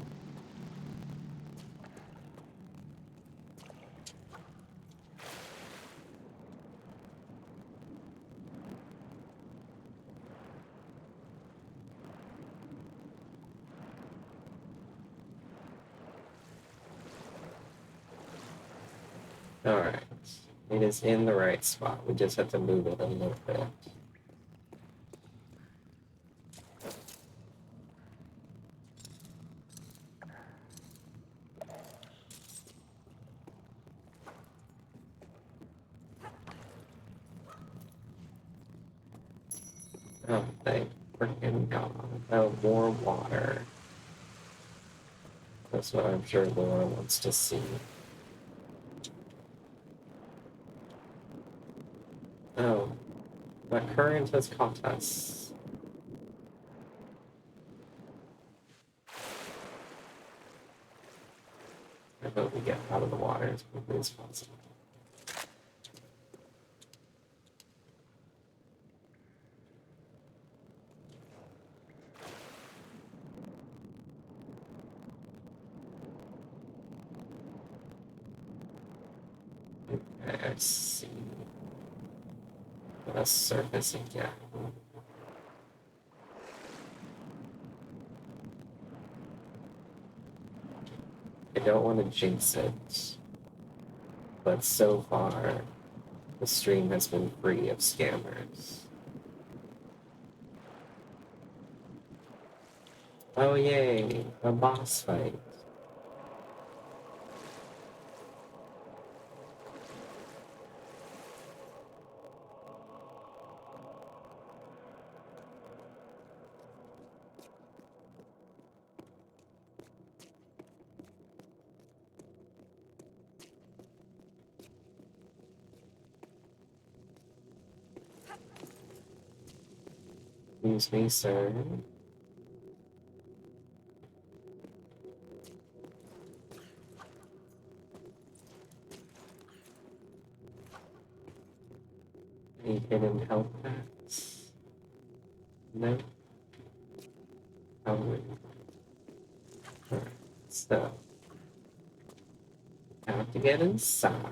Alright. It is in the right spot. We just have to move it a little bit. Oh, thank freaking God. Oh, more water. That's what I'm sure Laura wants to see. Oh, the current has caught us. I hope we get out of the water as quickly as possible. Okay, I see. Let's surface again. I don't want to jinx it, but so far, the stream has been free of scammers. Oh yay, a boss fight. Excuse me, sir. Any hidden health packs? No? Probably. Alright, so have to get inside.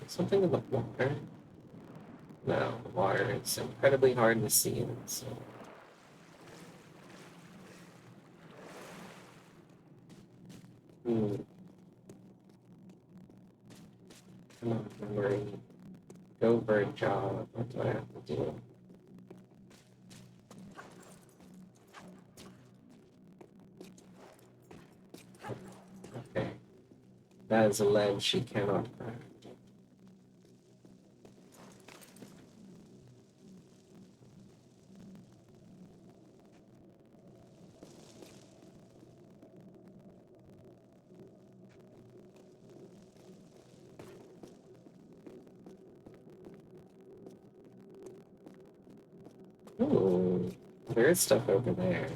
Something in the water? No, the water is incredibly hard to see in, so. Come on, memory. Go bird job. What do I have to do? Okay. That is a ledge she cannot crack. Ooh, there is stuff over there.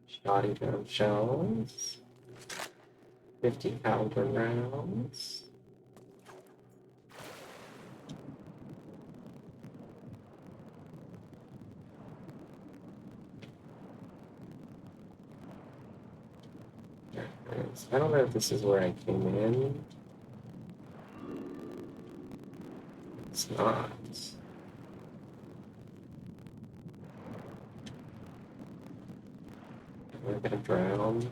Shotgun shells. 50 caliber rounds. There it is. I don't know if this is where I came in. It's not. We're gonna drown.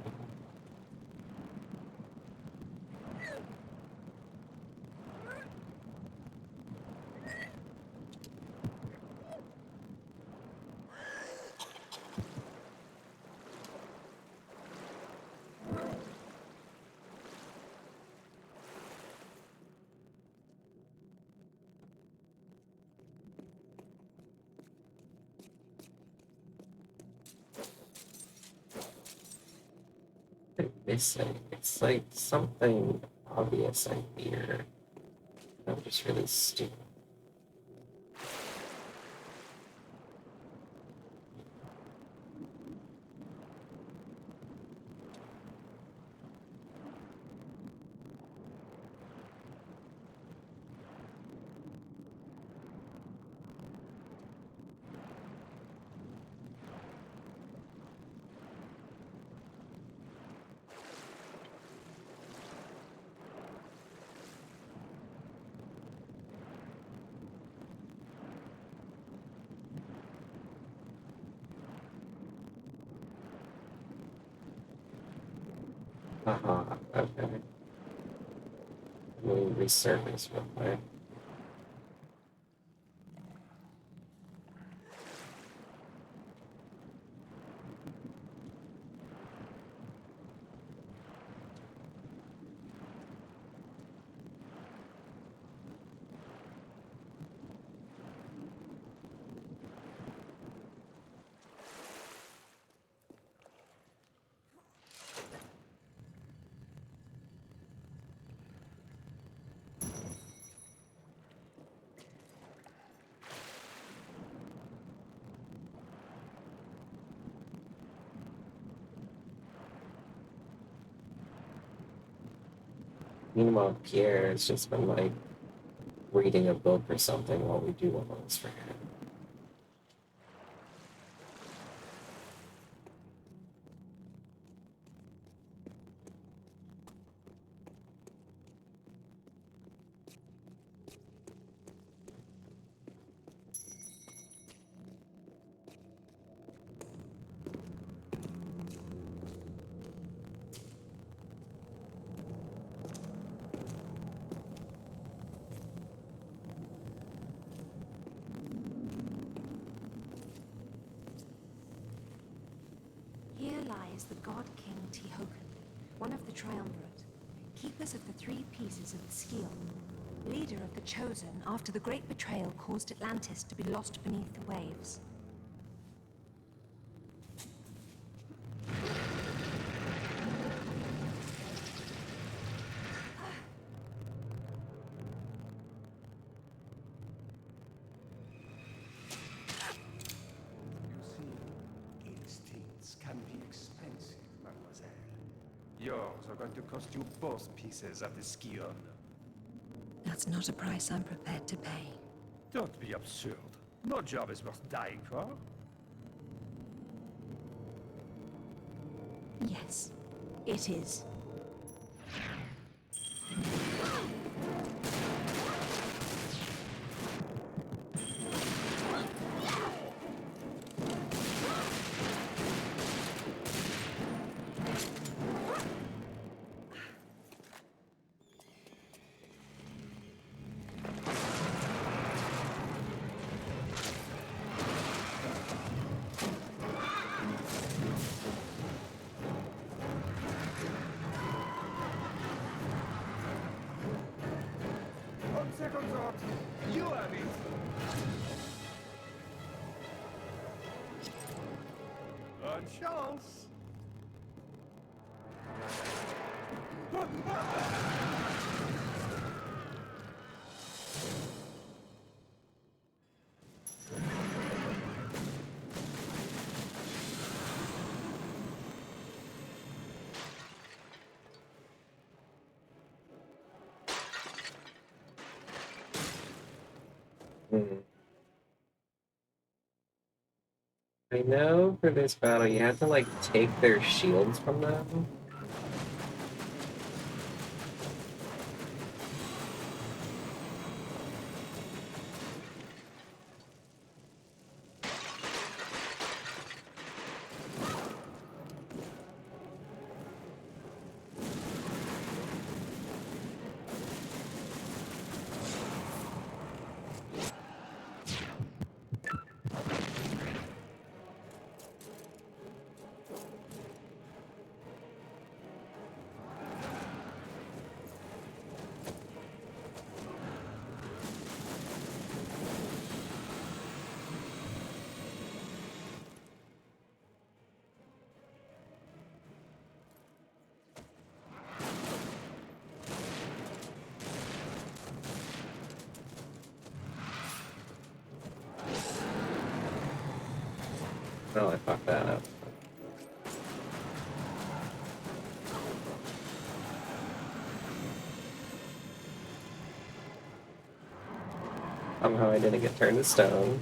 Missing. It's like something obvious I hear. I'm just really stupid. Okay. Let me resurface real quick. Meanwhile, Pierre has just been like reading a book or something while we do all this for him. was the god king Tihocan, one of the Triumvirate, keepers of the three pieces of the Skion, leader of the Chosen after the great betrayal caused Atlantis to be lost beneath the waves. Can be expensive, mademoiselle. Yours are going to cost you both pieces of the Skion. That's not a price I'm prepared to pay. Don't be absurd. No job is worth dying for. Yes, it is. On second thought, you have it. Bonne chance. Hmm. I know for this battle you have to like take their shields from them. Oh, I fucked that up. Somehow I didn't get turned to stone.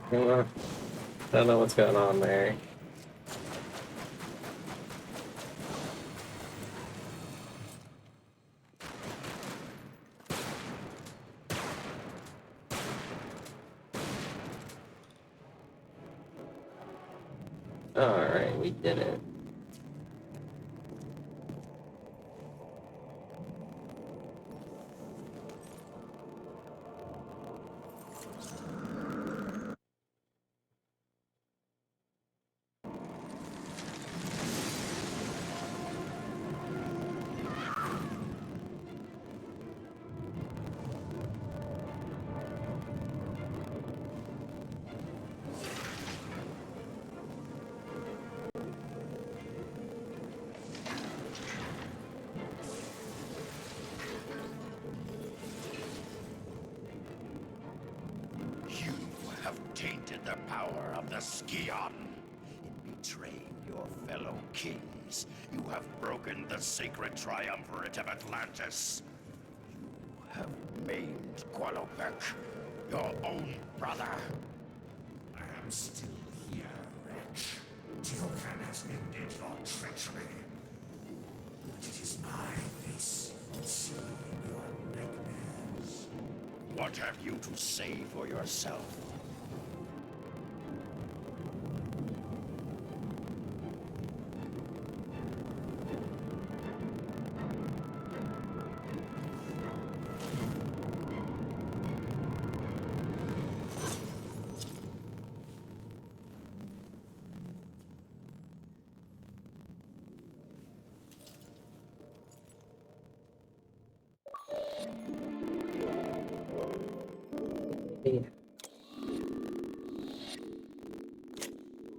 I don't know what's going on there. Alright, we did it. have tainted the power of the Scion. In betraying your fellow kings, you have broken the sacred triumvirate of Atlantis. You have maimed Qualopec, your own brother. I am still here, wretch. Tiokan has ended your treachery. But it is my face seeing your nightmares. What have you to say for yourself? Yeah.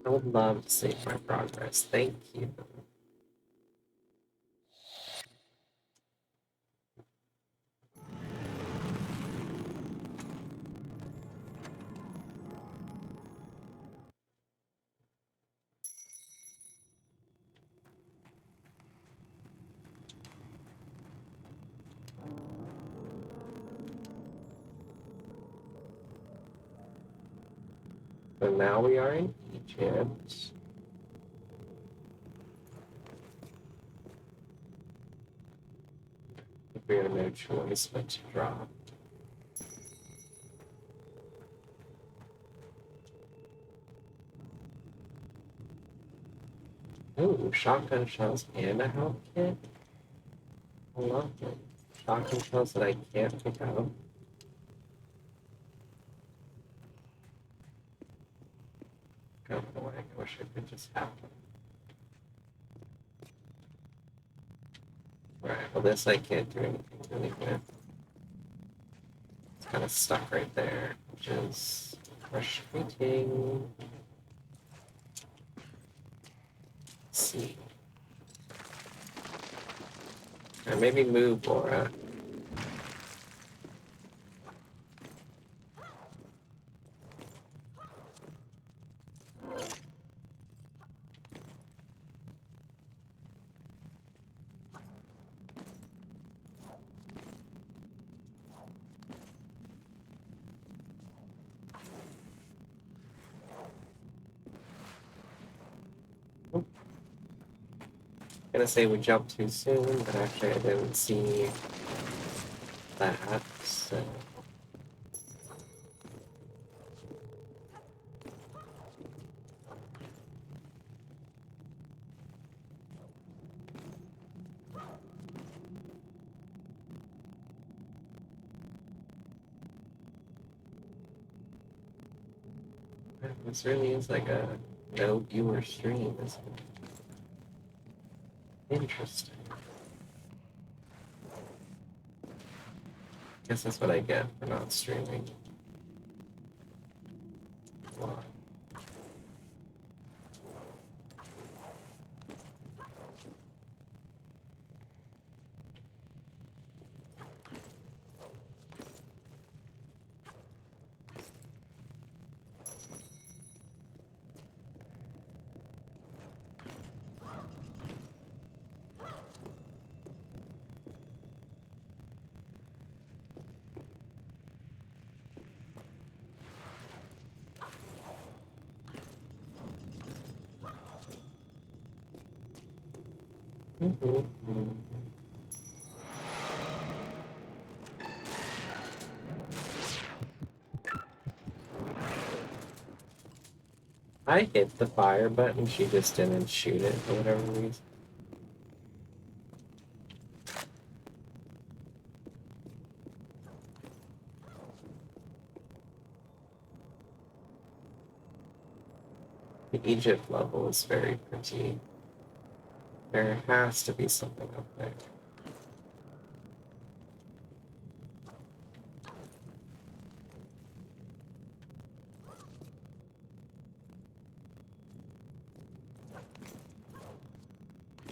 I would love to save my progress. Thank you. So now we are in Egypt. We have no choice but to drop. Ooh, shotgun shells and a health kit. I love them. Shotgun shells that I can't pick up. Go away. I wish I could just have them. Alright, well this I can't do anything really with. It's kind of stuck right there, which is frustrating. Let's see. Alright, maybe move, Laura. Gonna say we jumped too soon, but actually I didn't see that, so. This really is like a no viewer stream, isn't it? Interesting. Guess that's what I get for not streaming. Wow. I hit the fire button, she just didn't shoot it for whatever reason. The Egypt level is very pretty. There has to be something up there.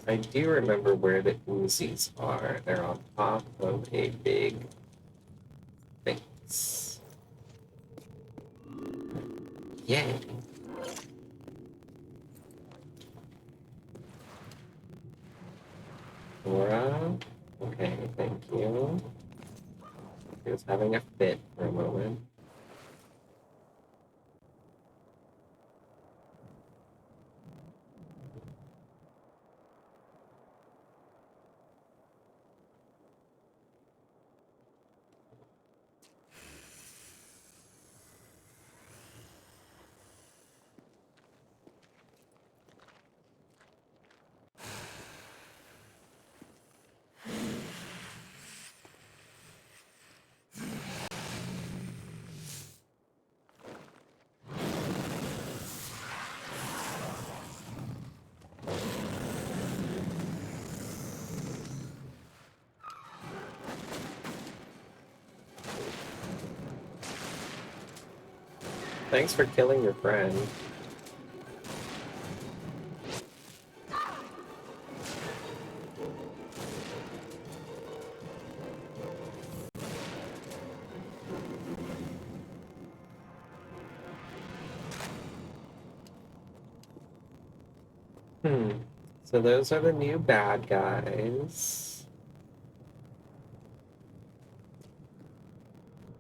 I do remember where the Uzis are. They're on top of a big fence. Yay. Laura? Okay, thank you. He was having a fit for a moment. Thanks for killing your friend. So those are the new bad guys.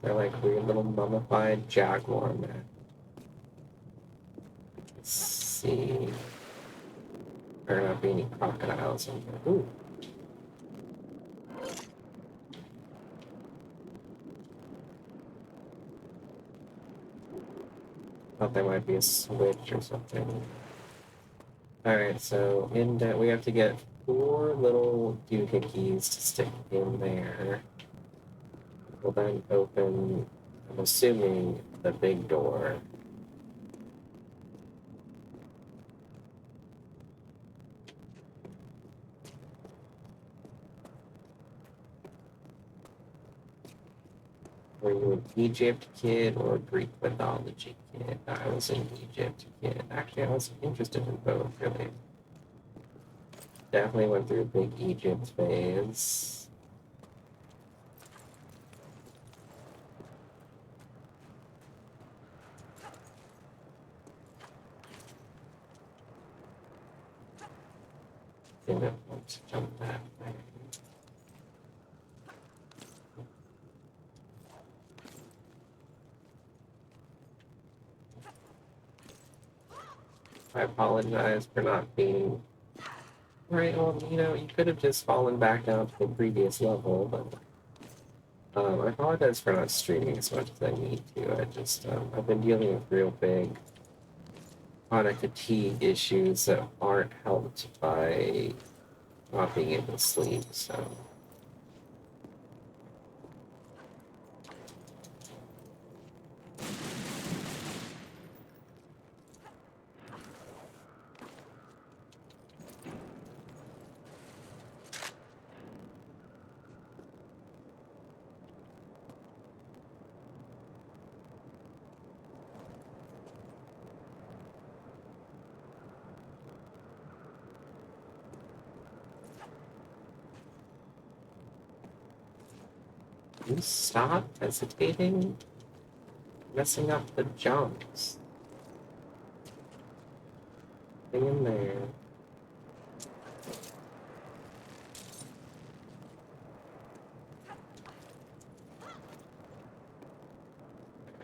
They're like weird little mummified jaguar men. Let's see. There not be any crocodiles in here. Ooh. Thought there might be a switch or something. Alright, so in that we have to get 4 little doohickeys to stick in there. We'll then open, I'm assuming, the big door. Were you an Egypt kid or a Greek mythology kid? I was an Egypt kid. Actually, I was interested in both, really. Definitely went through a big Egypt phase. Didn't want to jump that way. I apologize for not being right. Well, you know, you could have just fallen back down to the previous level, but I apologize for not streaming as much as I need to. I've been dealing with real big chronic fatigue issues that aren't helped by not being able to sleep, so. You stop hesitating, messing up the jumps. Hang in there.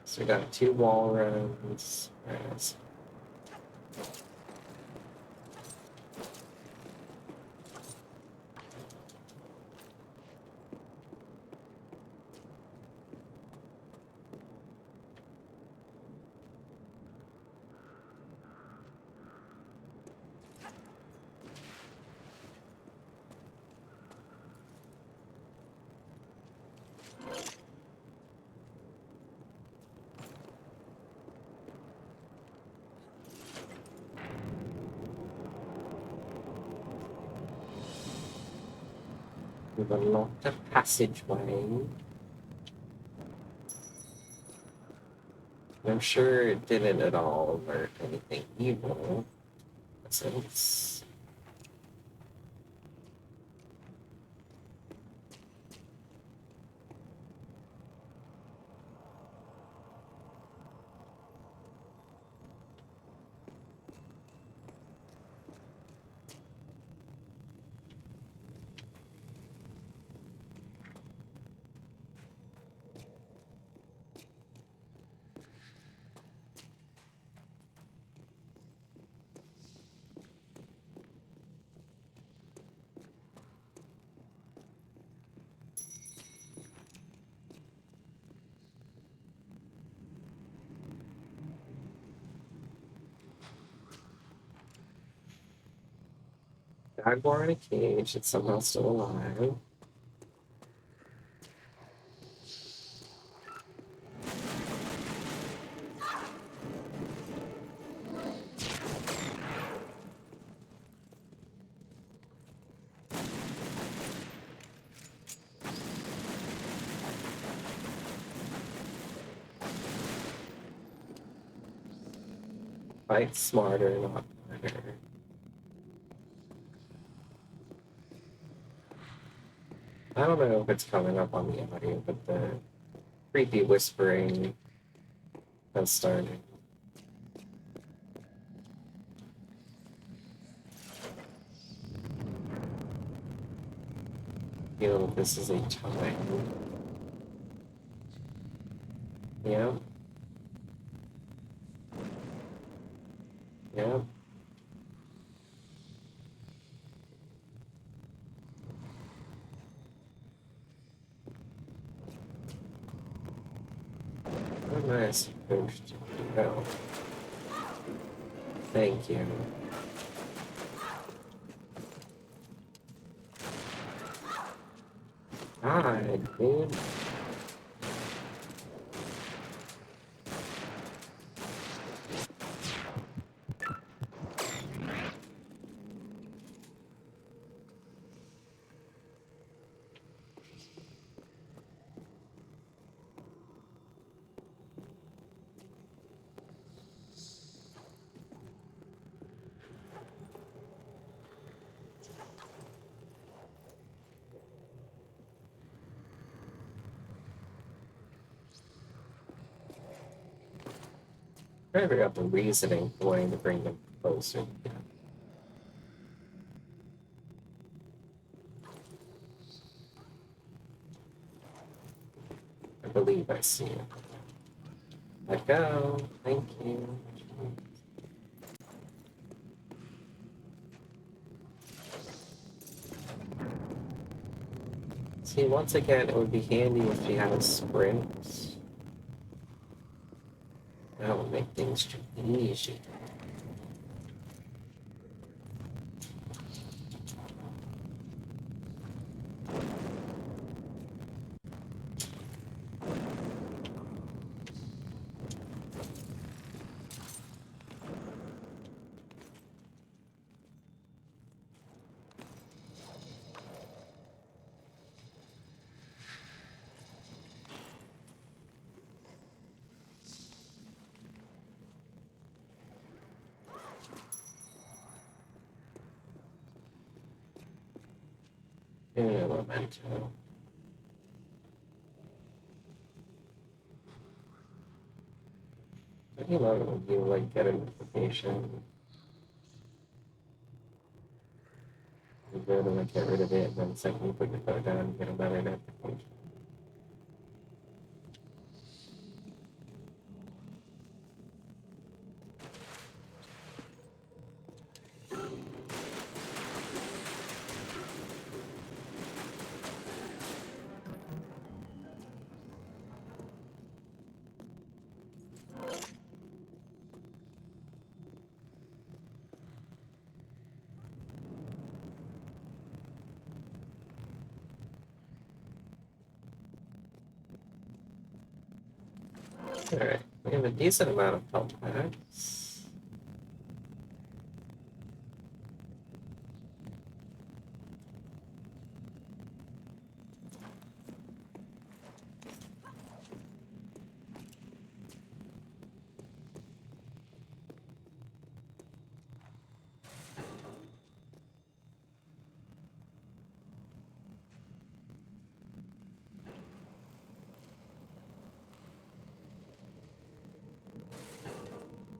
So we got 2 wall runs. Right. We've unlocked a passageway. I'm sure it didn't at all alert anything evil. Since Jaguar in a cage that's somehow still alive. Fight smarter, not harder. I don't know if it's coming up on the audio, but the creepy whispering has started. I feel that this is a time. Yeah. Yeah. What am I supposed to do? Oh, thank you. God, dude. I figure out the reasoning for wanting to bring them closer. I believe I see it. Let go. Thank you. See, once again, it would be handy if she had a sprint. That would make things too easy. Yeah, memento. I love it when you like get a notification. You go to like get rid of it, and then the second you put your phone down, you get another notification. Alright, we have a decent amount of health packs.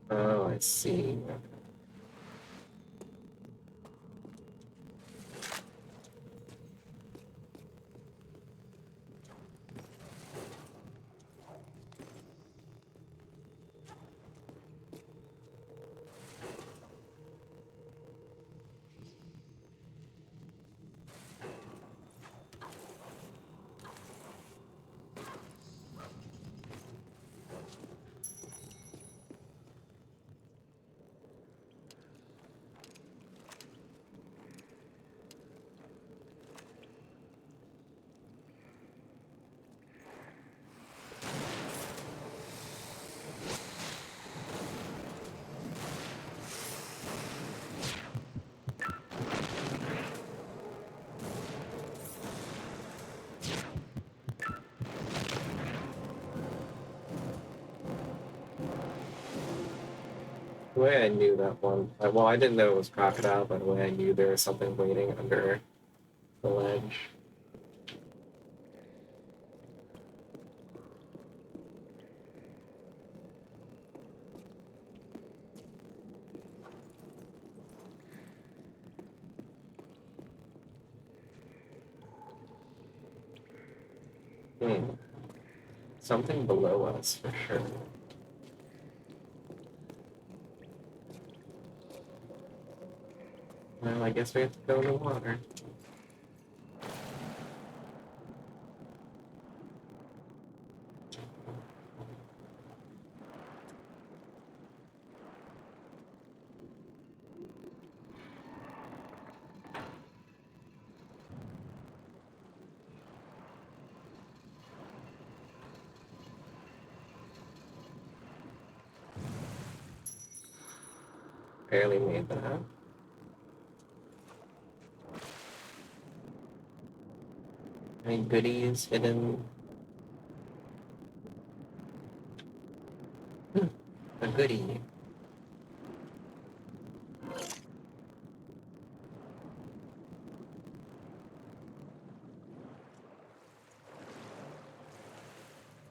Oh, I see. The way I knew that one, well, I didn't know it was crocodile, but the way I knew there was something waiting under the ledge. Something below us for sure. Well, I guess we have to go in the water. Barely made that. Any goodies hidden? A goodie.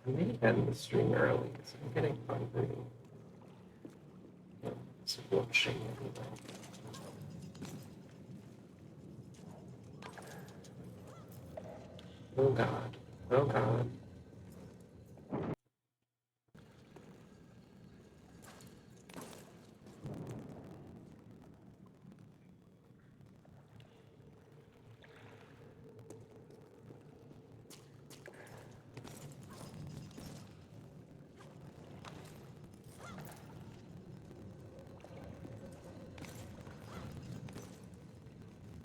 I may end the stream early because I'm getting hungry. It's watching everything. Oh god. Oh god.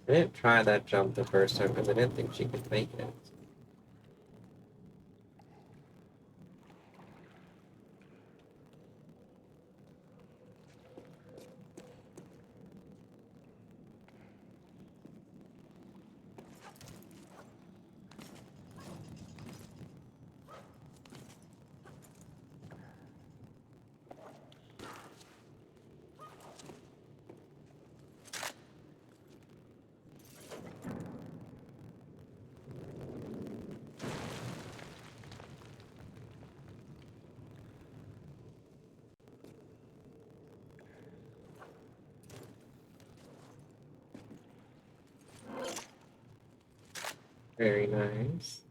I didn't try that jump the first time because I didn't think she could make it. Very nice.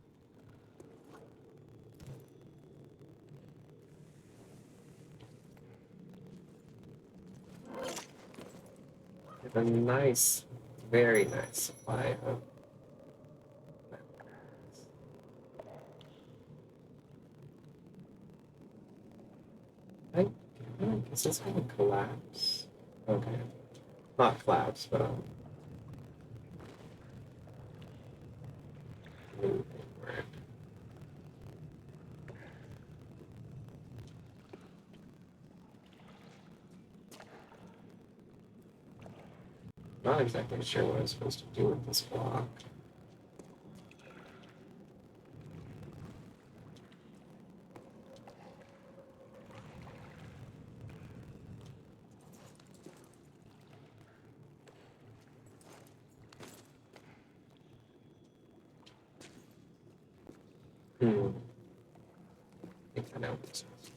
A nice, very nice supply of. I is this gonna collapse? Okay. Not collapse, but move inward. Not exactly sure what I'm supposed to do with this block. I think I know what I'm supposed to do.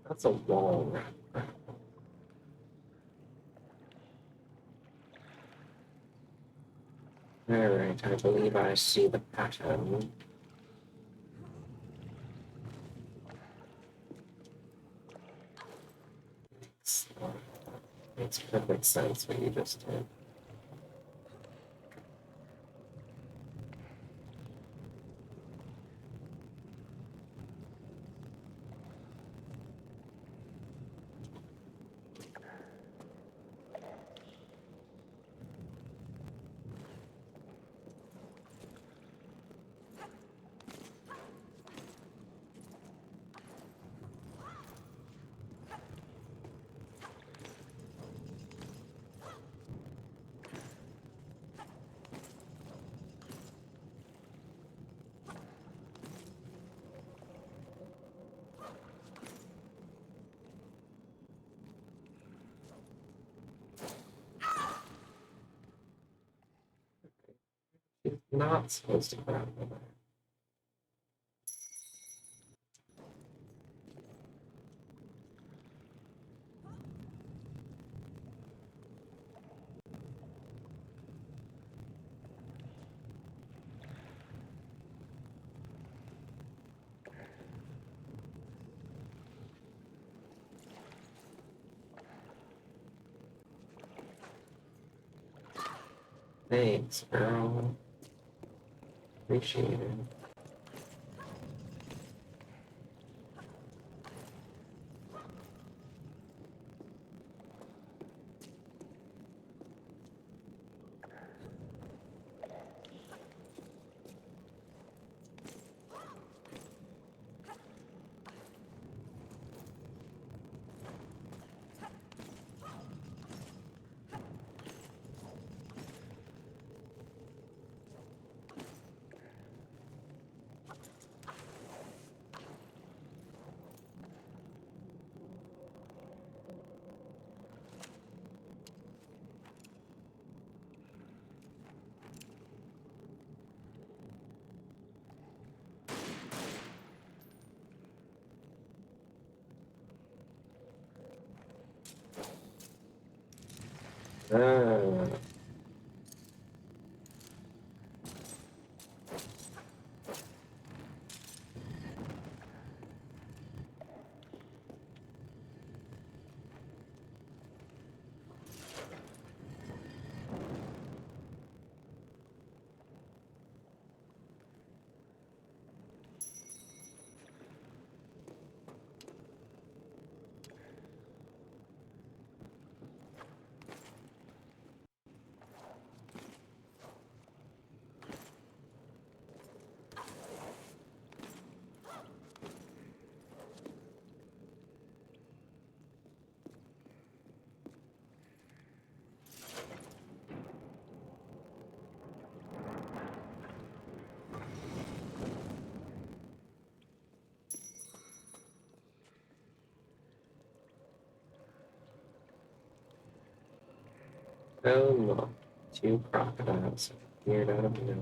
That's a wall wrap. Alright, I believe I see the pattern. Makes perfect sense what you just did. She's not supposed to grab them. Thanks, girl. Appreciate it. Ah. Oh no. Two crocodiles appeared out of nowhere.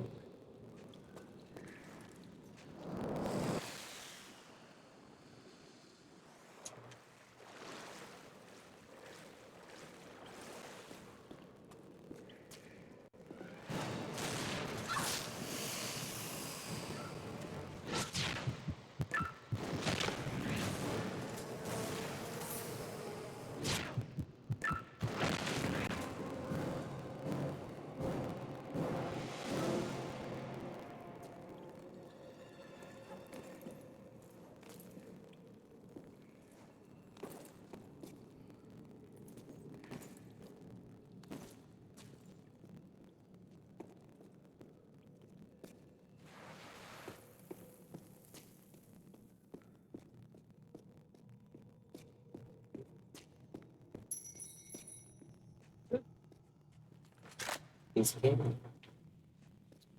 He's cannon.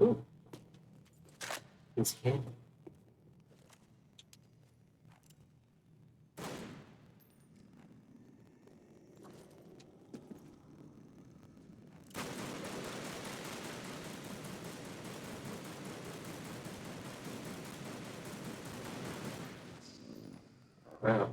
Ooh. He's cannon. Wow.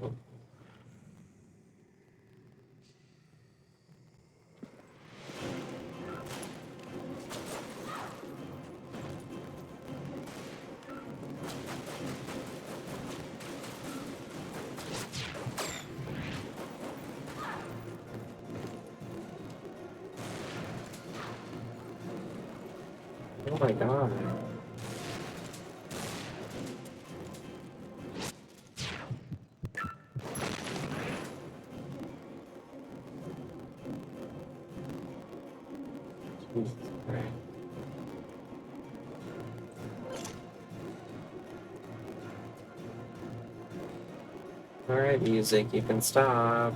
Oh my god. Jesus Christ. Alright, music, you can stop.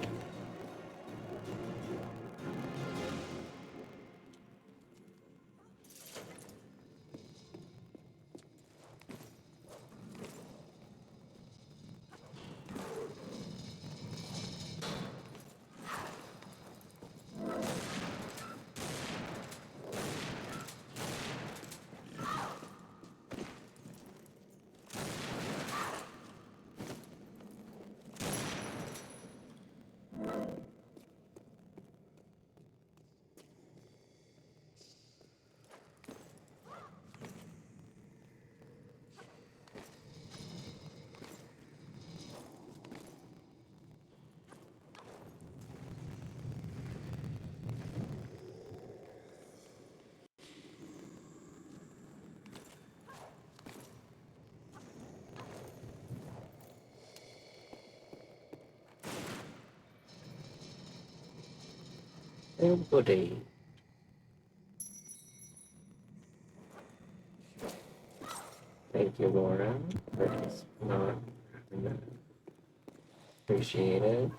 Oh, goody. Thank you, Laura. That's not appreciate it.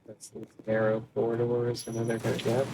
That's these narrow corridors, and then they're gonna get.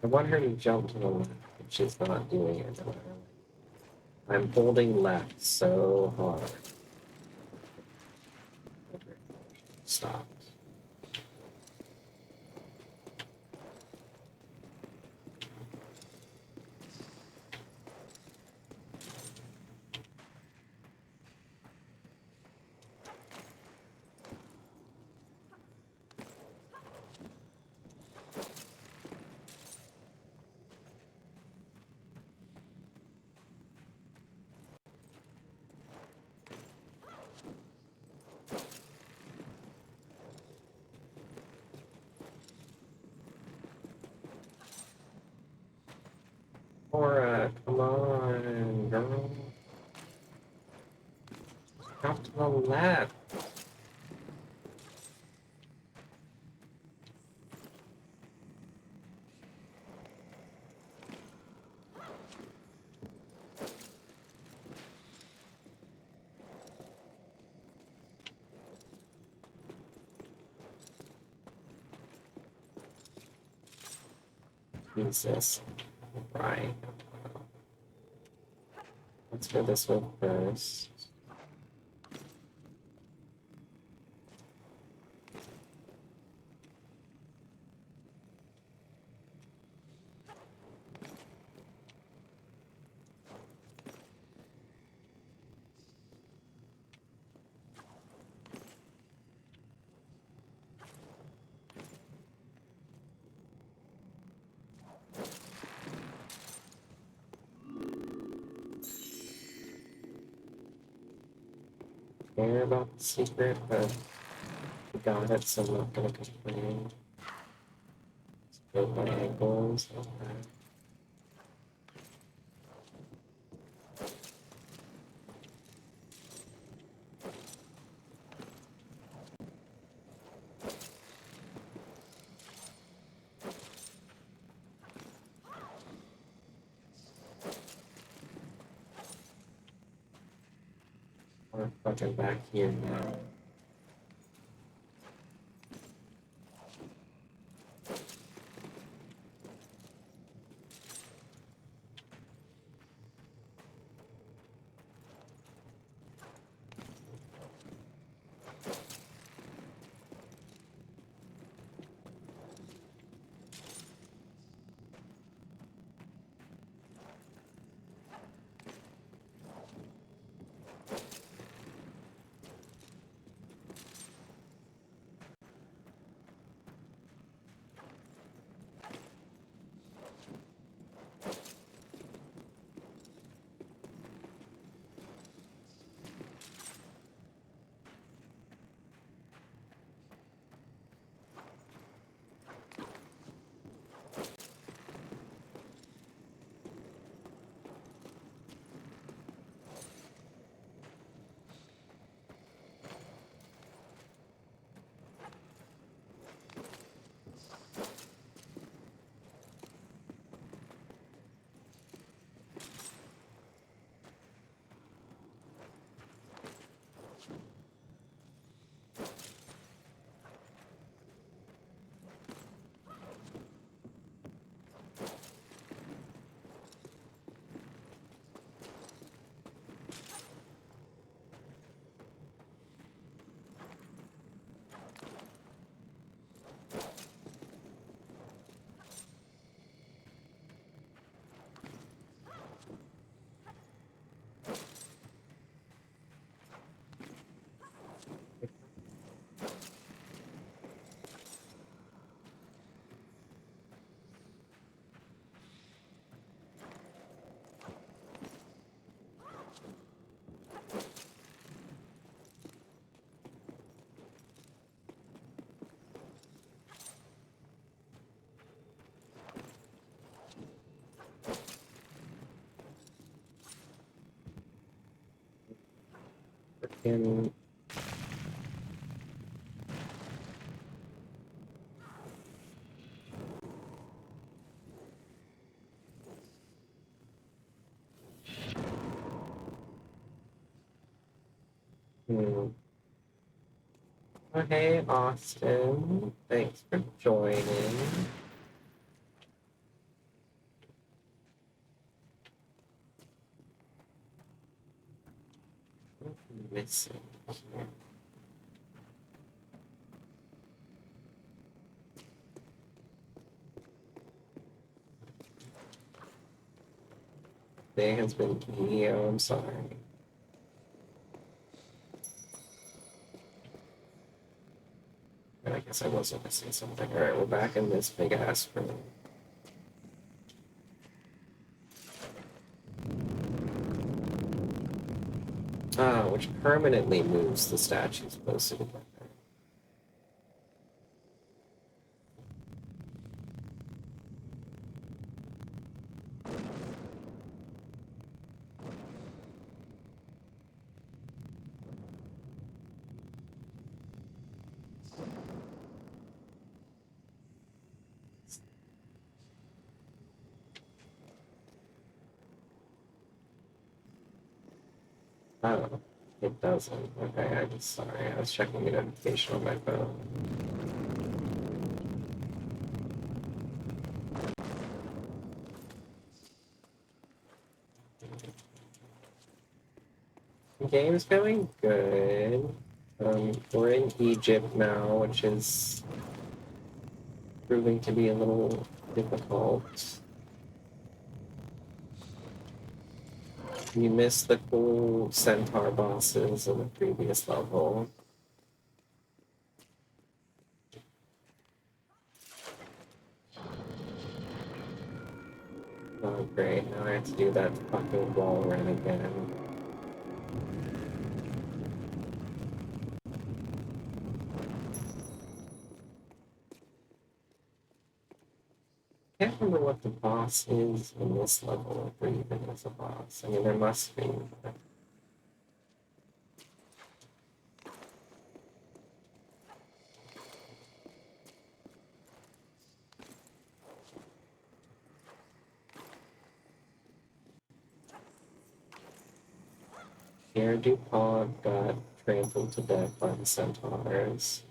I want her to jump to the left, but she's not doing it. I'm holding left so hard. Stop. Yeah, come on, girl. Drop to the left. Jesus. Right. Let's go this way first. Care about the secret, but we got it, so I'm not gonna complain. Go my ankles. Okay. We're fucking back here now. Freaking. Hmm. Oh, hey, Austin. Thanks for joining. What am I missing here? Day has been Neo, I'm sorry. But I guess I wasn't missing something. Alright, we're back in this big ass room. Ah, which permanently moves the statues closer together. Oh, it doesn't. Okay, I'm sorry. I was checking the notification on my phone. The game's going good. We're in Egypt now, which is proving to be a little difficult. You missed the cool centaur bosses in the previous level. Oh great, now I have to do that fucking wall run again. I can't remember what the boss is in this level, if there even is a boss. I mean, there must be. But... Pierre Dupont got trampled to death by the centaurs.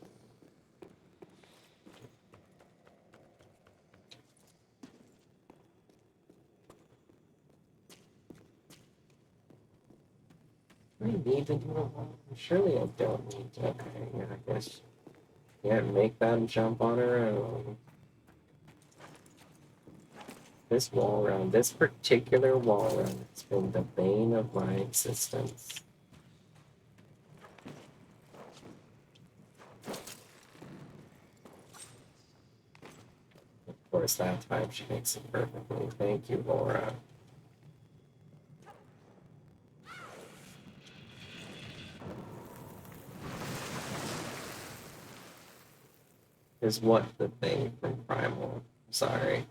Do I need to do a wall? Surely I don't need to. Okay, yeah, I guess. Yeah, make that jump on her own. This wall run, this particular wall run, has been the bane of my existence. Of course, that time she makes it perfectly. Thank you, Laura. Is what the thing from Primal? Sorry.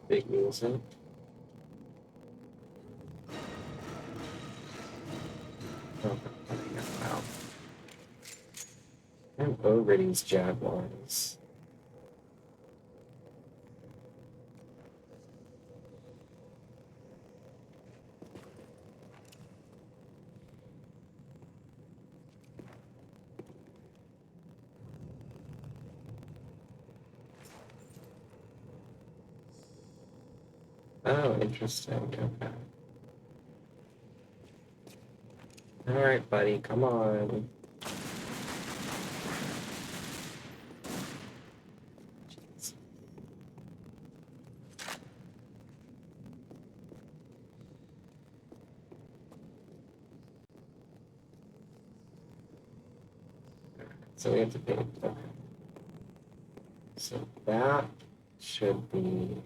Big music. Oh, wow. I'm over these jaguars. Oh, interesting. Okay. All right, buddy, come on. Jeez. So we have to pay. Okay. So that should be.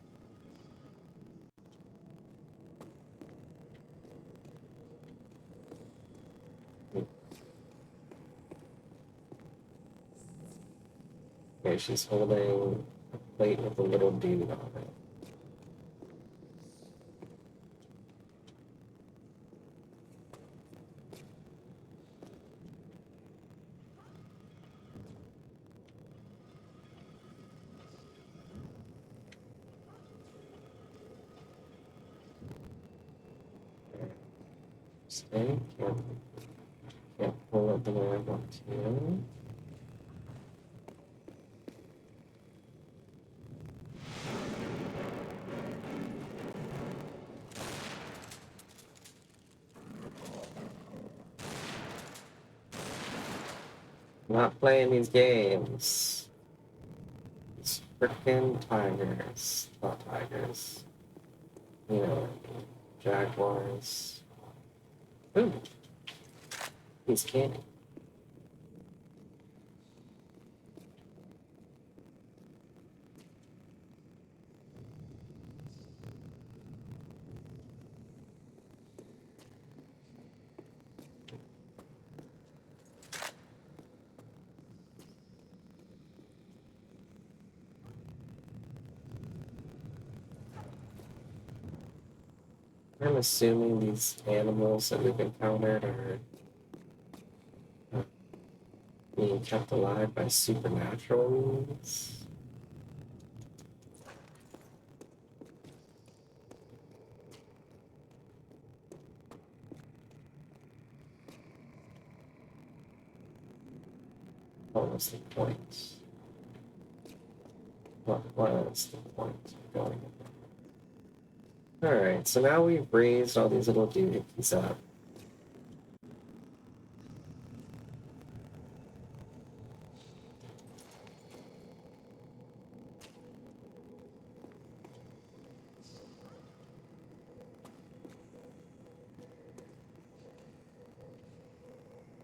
Okay, she's holding a plate with a little dude on it. Stay. Can't pull it the way I want to. I'm not playing these games. It's Frickin' tigers. Not tigers. You know, jaguars. Ooh. He's candy. I'm assuming these animals that we've encountered are being kept alive by supernatural means. What was the point? What was the point of going in there? Alright, so now we've raised all these little doohies up.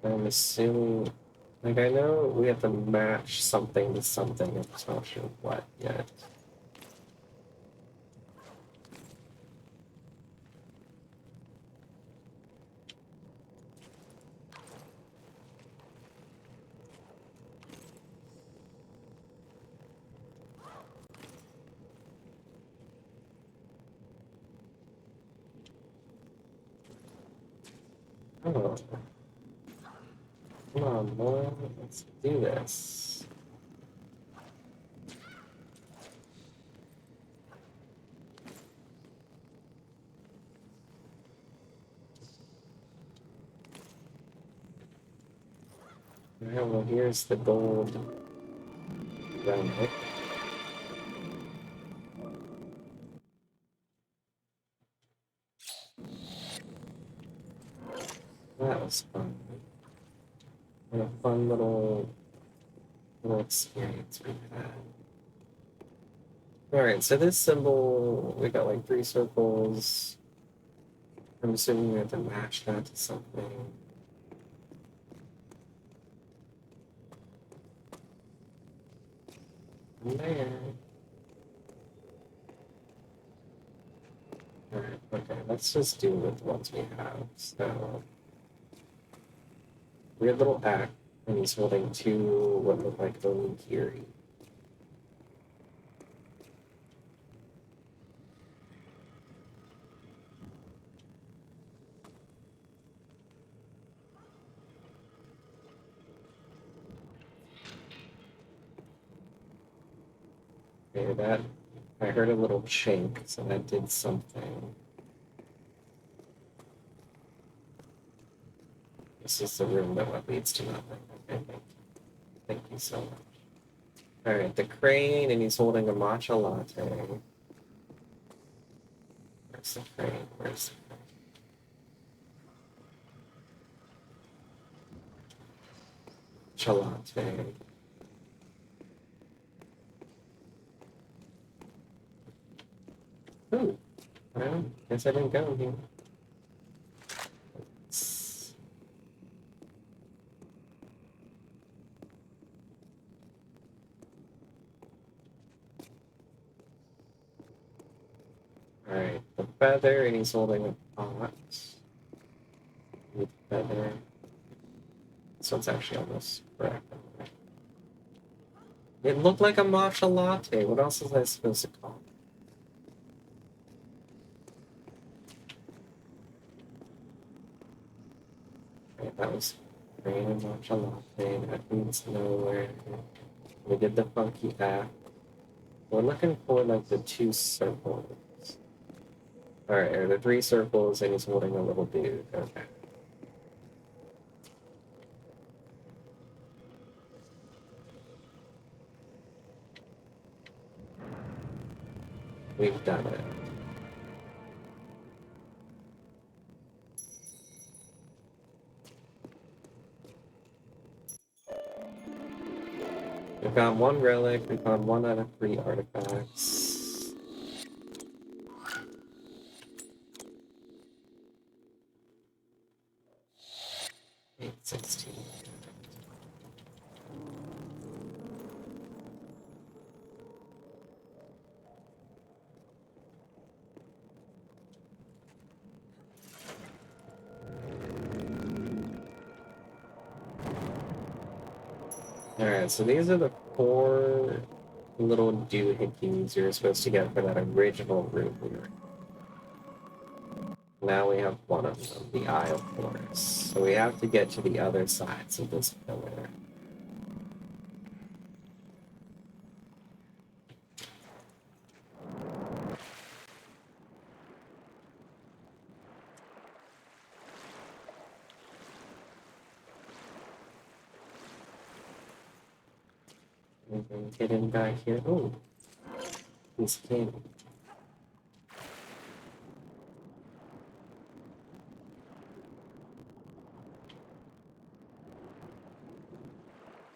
I'm assuming, like, I know we have to match something to something. I'm just not sure what yet. Oh. Come on, boy. Let's do this. Alright, well, here's the gold remnant. That was fun. What a fun little experience we had. Alright, so this symbol, we got like 3 circles. I'm assuming we have to match that to something. There. Alright, okay, let's just do with the ones we have. So, weird little act, and he's holding 2 what look like Onigiri. Okay, that, I heard a little chink, so that did something. This is the room that what leads to nothing. Okay, thank you so much. Alright, the crane, and he's holding a matcha latte. Where's the crane? Where's the crane? Matcha latte. Ooh, well, guess I didn't go here. Alright, the feather, and he's holding a pot. With feather. So it's actually almost correct. It looked like a matcha latte. What else is I supposed to call it? Okay, that was green and matcha latte. That means nowhere. We did the funky act. We're looking for like the 2 circles. Alright, or the 3 circles, and he's holding a little dude. Okay. We've done it. We found one relic, we found 1 out of 3 artifacts. Eight 16. Alright, so these are the 4 little doohickeys you're supposed to get for that original route we were in. Now we have one of them, the Eye of Horus. So we have to get to the other sides of this pillar. Get in back here. Oh, he's king.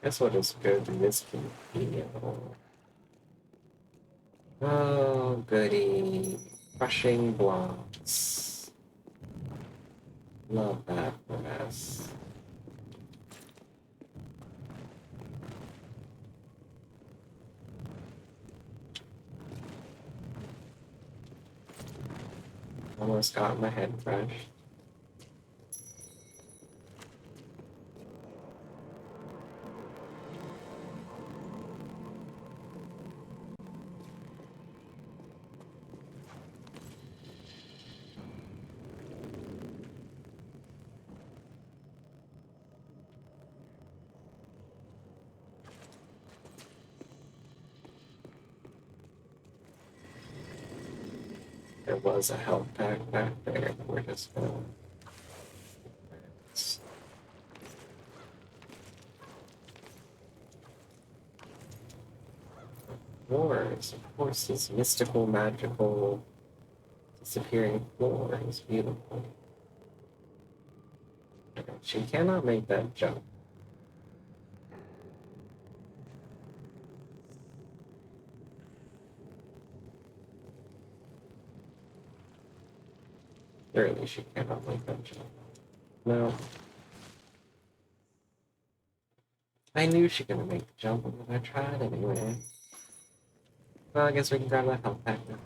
Guess what is good in this convenient hole? Oh, goody. Crushing blocks. Love that for us. Almost got my head crushed. There was a health pack back there. We're just gonna. Floors, of course, this mystical, magical, disappearing floor is beautiful. She cannot make that jump. Surely she cannot make that jump. No. I knew she couldn't make the jump, but I tried anyway. Well, I guess we can grab that health pack now.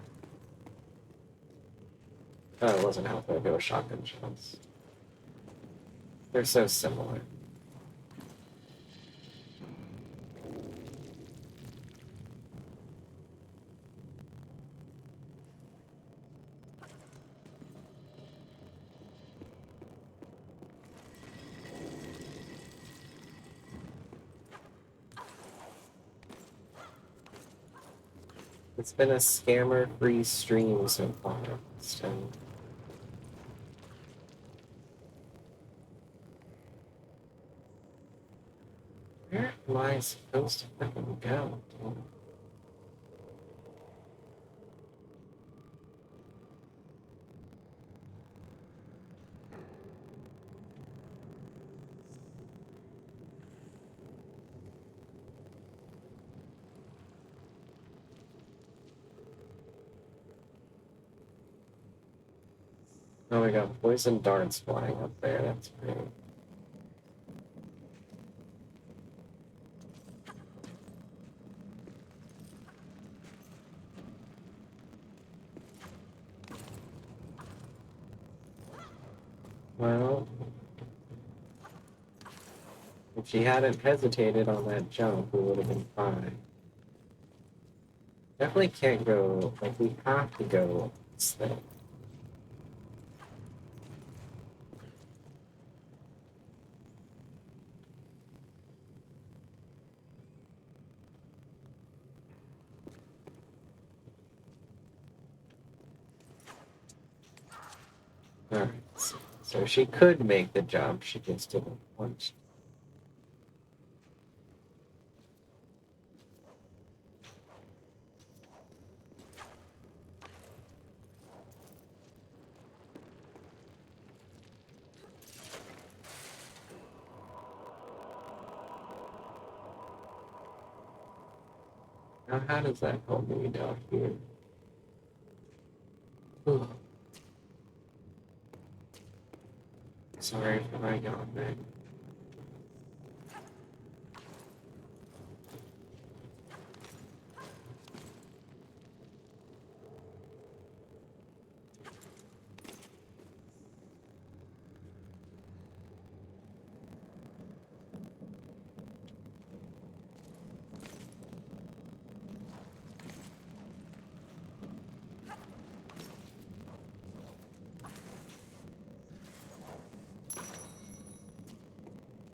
Oh, it wasn't health pack, it was shotgun shots. They're so similar. It's been a scammer-free stream so far. So. Where am I supposed to freaking go? Dude? Oh, we got poison darts flying up there. That's great. Well, if she hadn't hesitated on that jump, we would have been fine. Definitely can't go, like, we have to go this thing. Alright, so she could make the jump, she just didn't want to. Now, how does that help me down here? Ugh. Sorry for my yawning.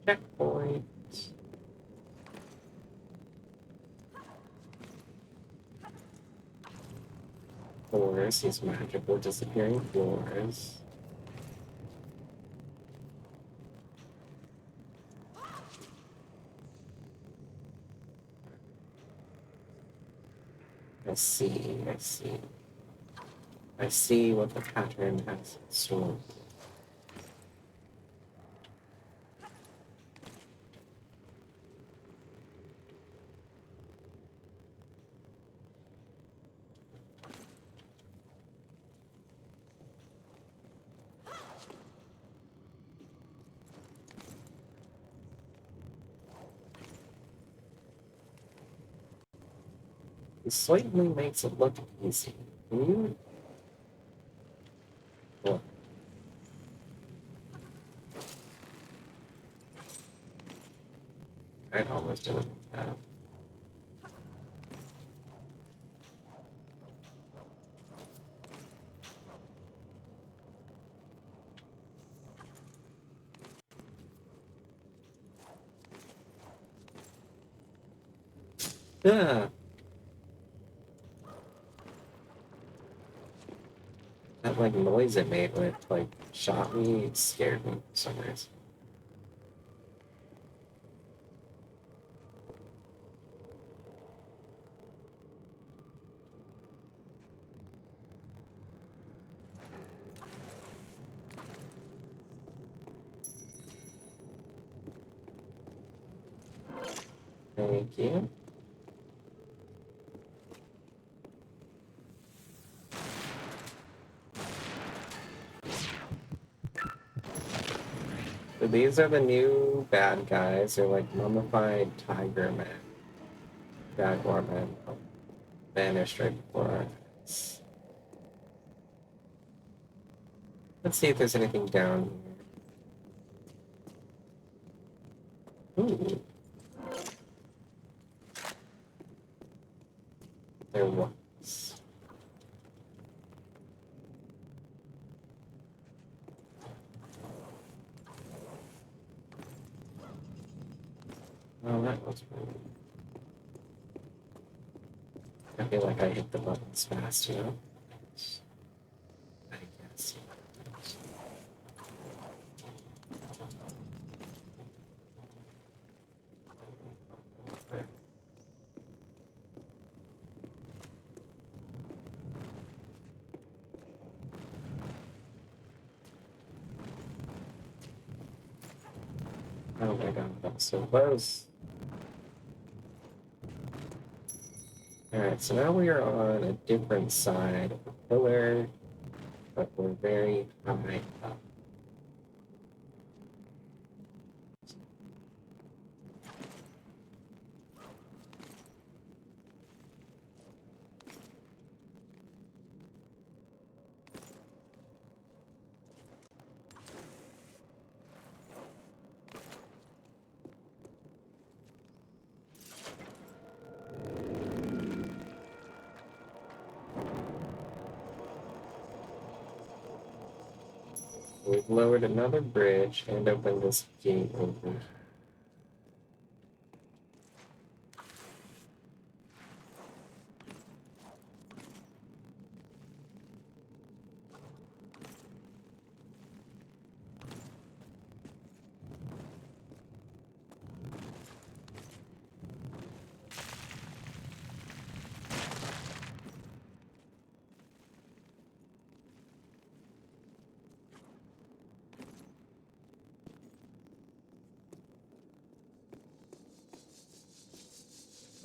Checkpoint. Floors, these magical disappearing floors. I see, I see. I see what the pattern has in store. It slightly makes it look easy. Can you? Well, I almost didn't have. Yeah. That like noise it made when it like shot me, it scared me for some reason. Thank you. So these are the new bad guys. They're like mummified tiger men, jaguar men, vanished right before our eyes. Let's see if there's anything down here. Ooh. There was. Oh, that was weird. I feel like I hit the buttons fast, you know? I guess. Oh my god, that was so close. Alright, so now we are on a different side of the pillar, but we're very high up. We've lowered another bridge and opened this gate over.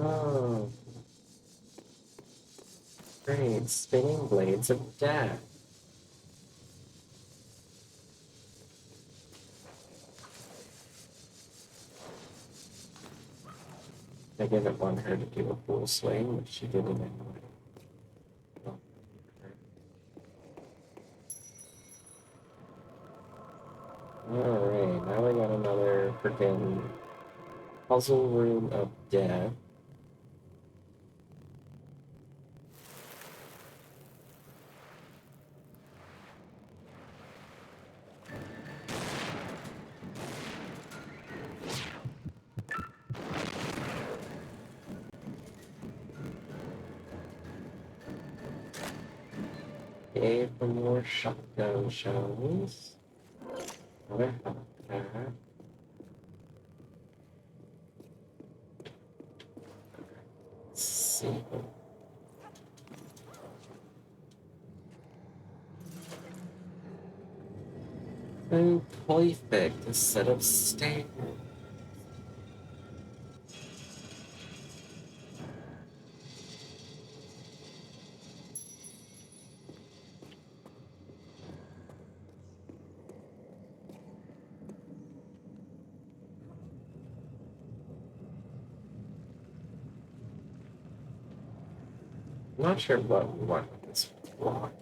Oh, Great, spinning blades of death. I didn't want her to do a full swing, but she did it anyway. Alright, now we got another freaking puzzle room of death. Yay for more shotgun shells. Another hot pack. Let's see. Oh, perfect. A set of stairs. I'm not sure what we want with this block.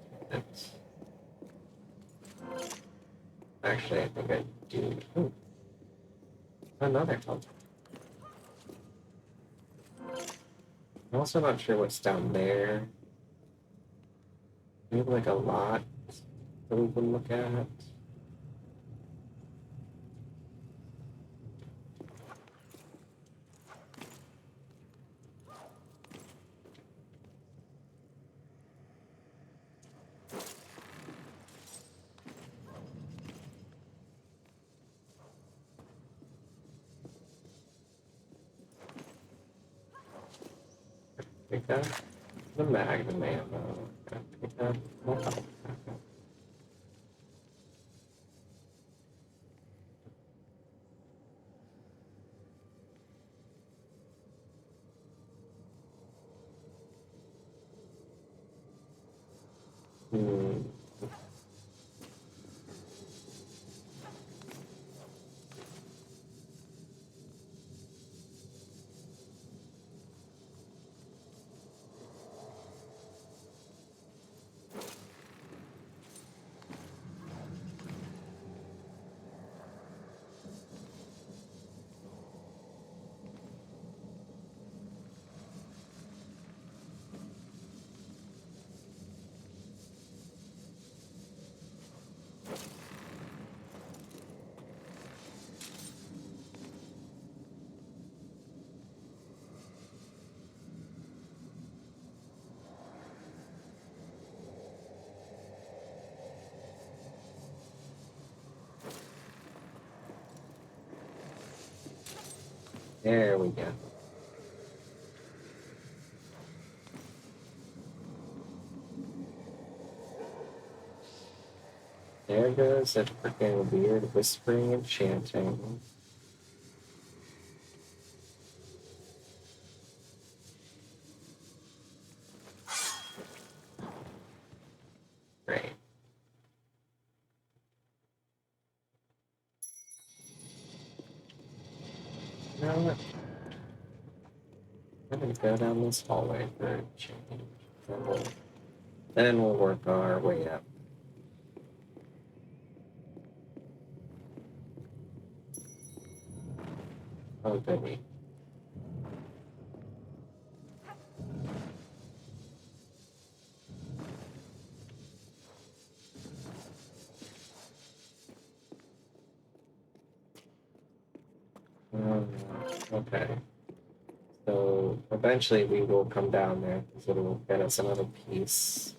Actually, I think I do. Oh, another help. I'm also not sure what's down there. We have like a lot that we can look at. Pick up the magnum ammo. Pick up more health. Hmm. There we go. There goes that freaking weird whispering and chanting. Great. You know what? I'm gonna go down this hallway for a change. Then we'll work our way up. Oh, goody. Okay. So eventually we will come down there because it'll get us another piece.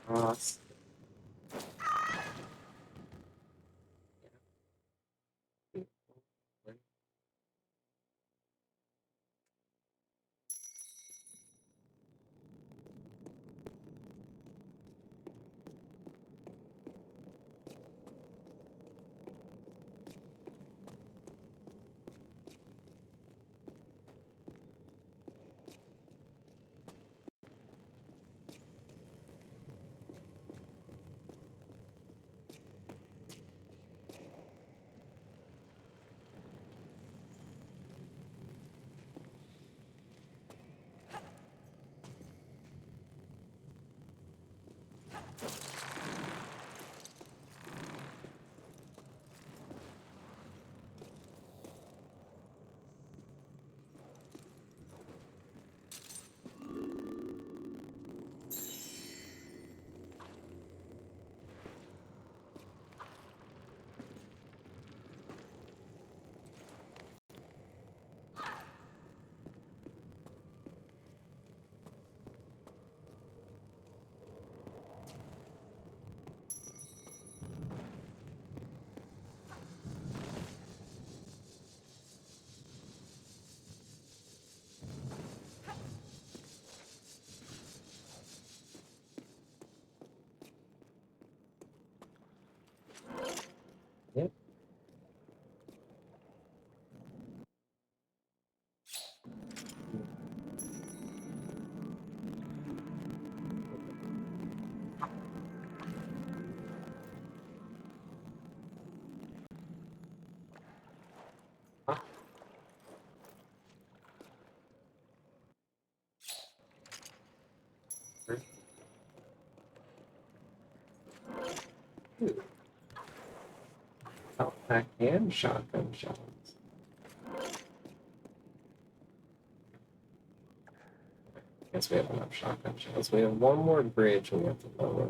Cross. Yep. Ah, ooh. Outback and shotgun shells. Guess we have enough shotgun shells. We have one more bridge we have to lower.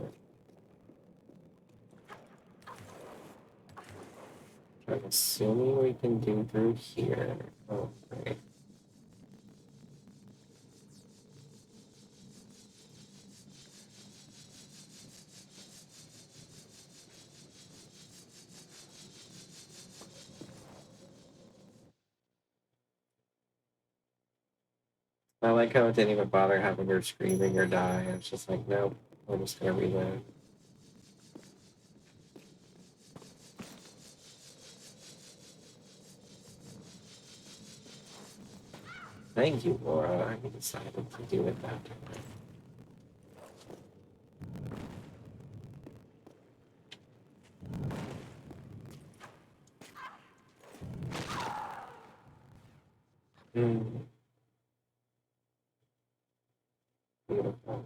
I'm assuming we can do through here. Oh, great. I like how it didn't even bother having her screaming or die. It's just like, nope, we're just gonna reload. Thank you, Laura. You decided to do it that way. Mm, beautiful.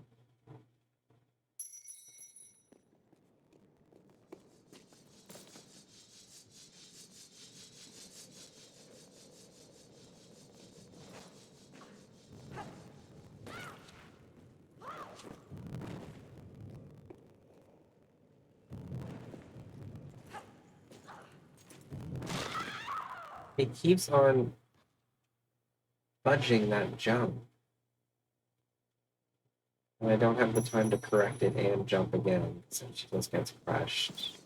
It keeps on fudging that jump. And I don't have the time to correct it and jump again, so she just gets crushed.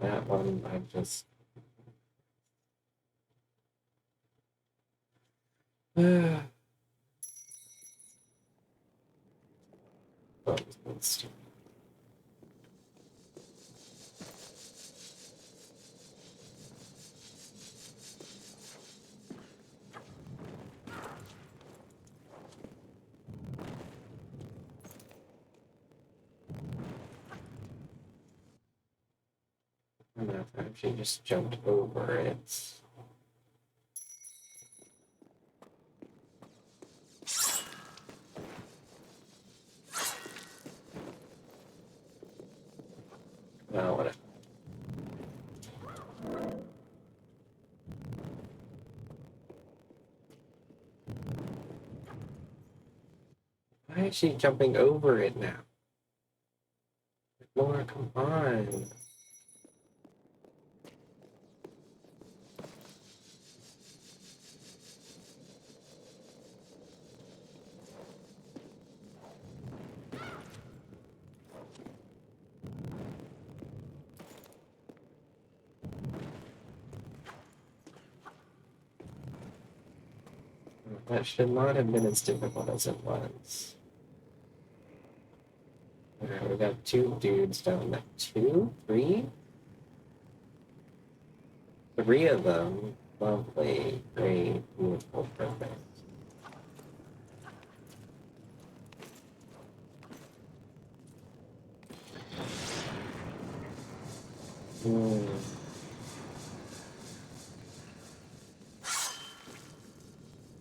That one, I just... Oh, it's enough. She just jumped over it. Well, whatever. Why is she jumping over it now? Laura, come on. That should not have been as difficult as it was. Alright, we got 2 dudes down there. 2? 3? 3 of them. Lovely, great, beautiful, perfect. Hmm.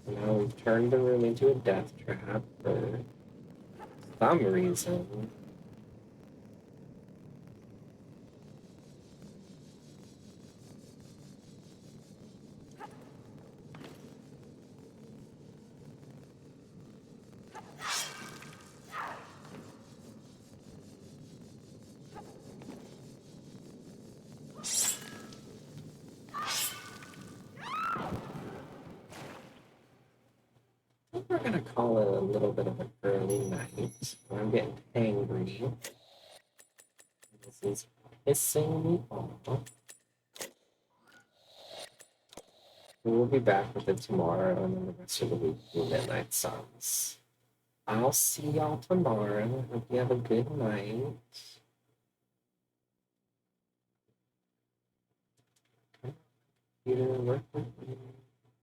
Now we've turned the room into a death trap for some reason. I think we're gonna call it a little bit of an early night. I'm getting angry. This is pissing me off. We'll be back with it tomorrow and then the rest of the week will be Midnight Suns. I'll see y'all tomorrow. Hope you have a good night. Computer, work with me.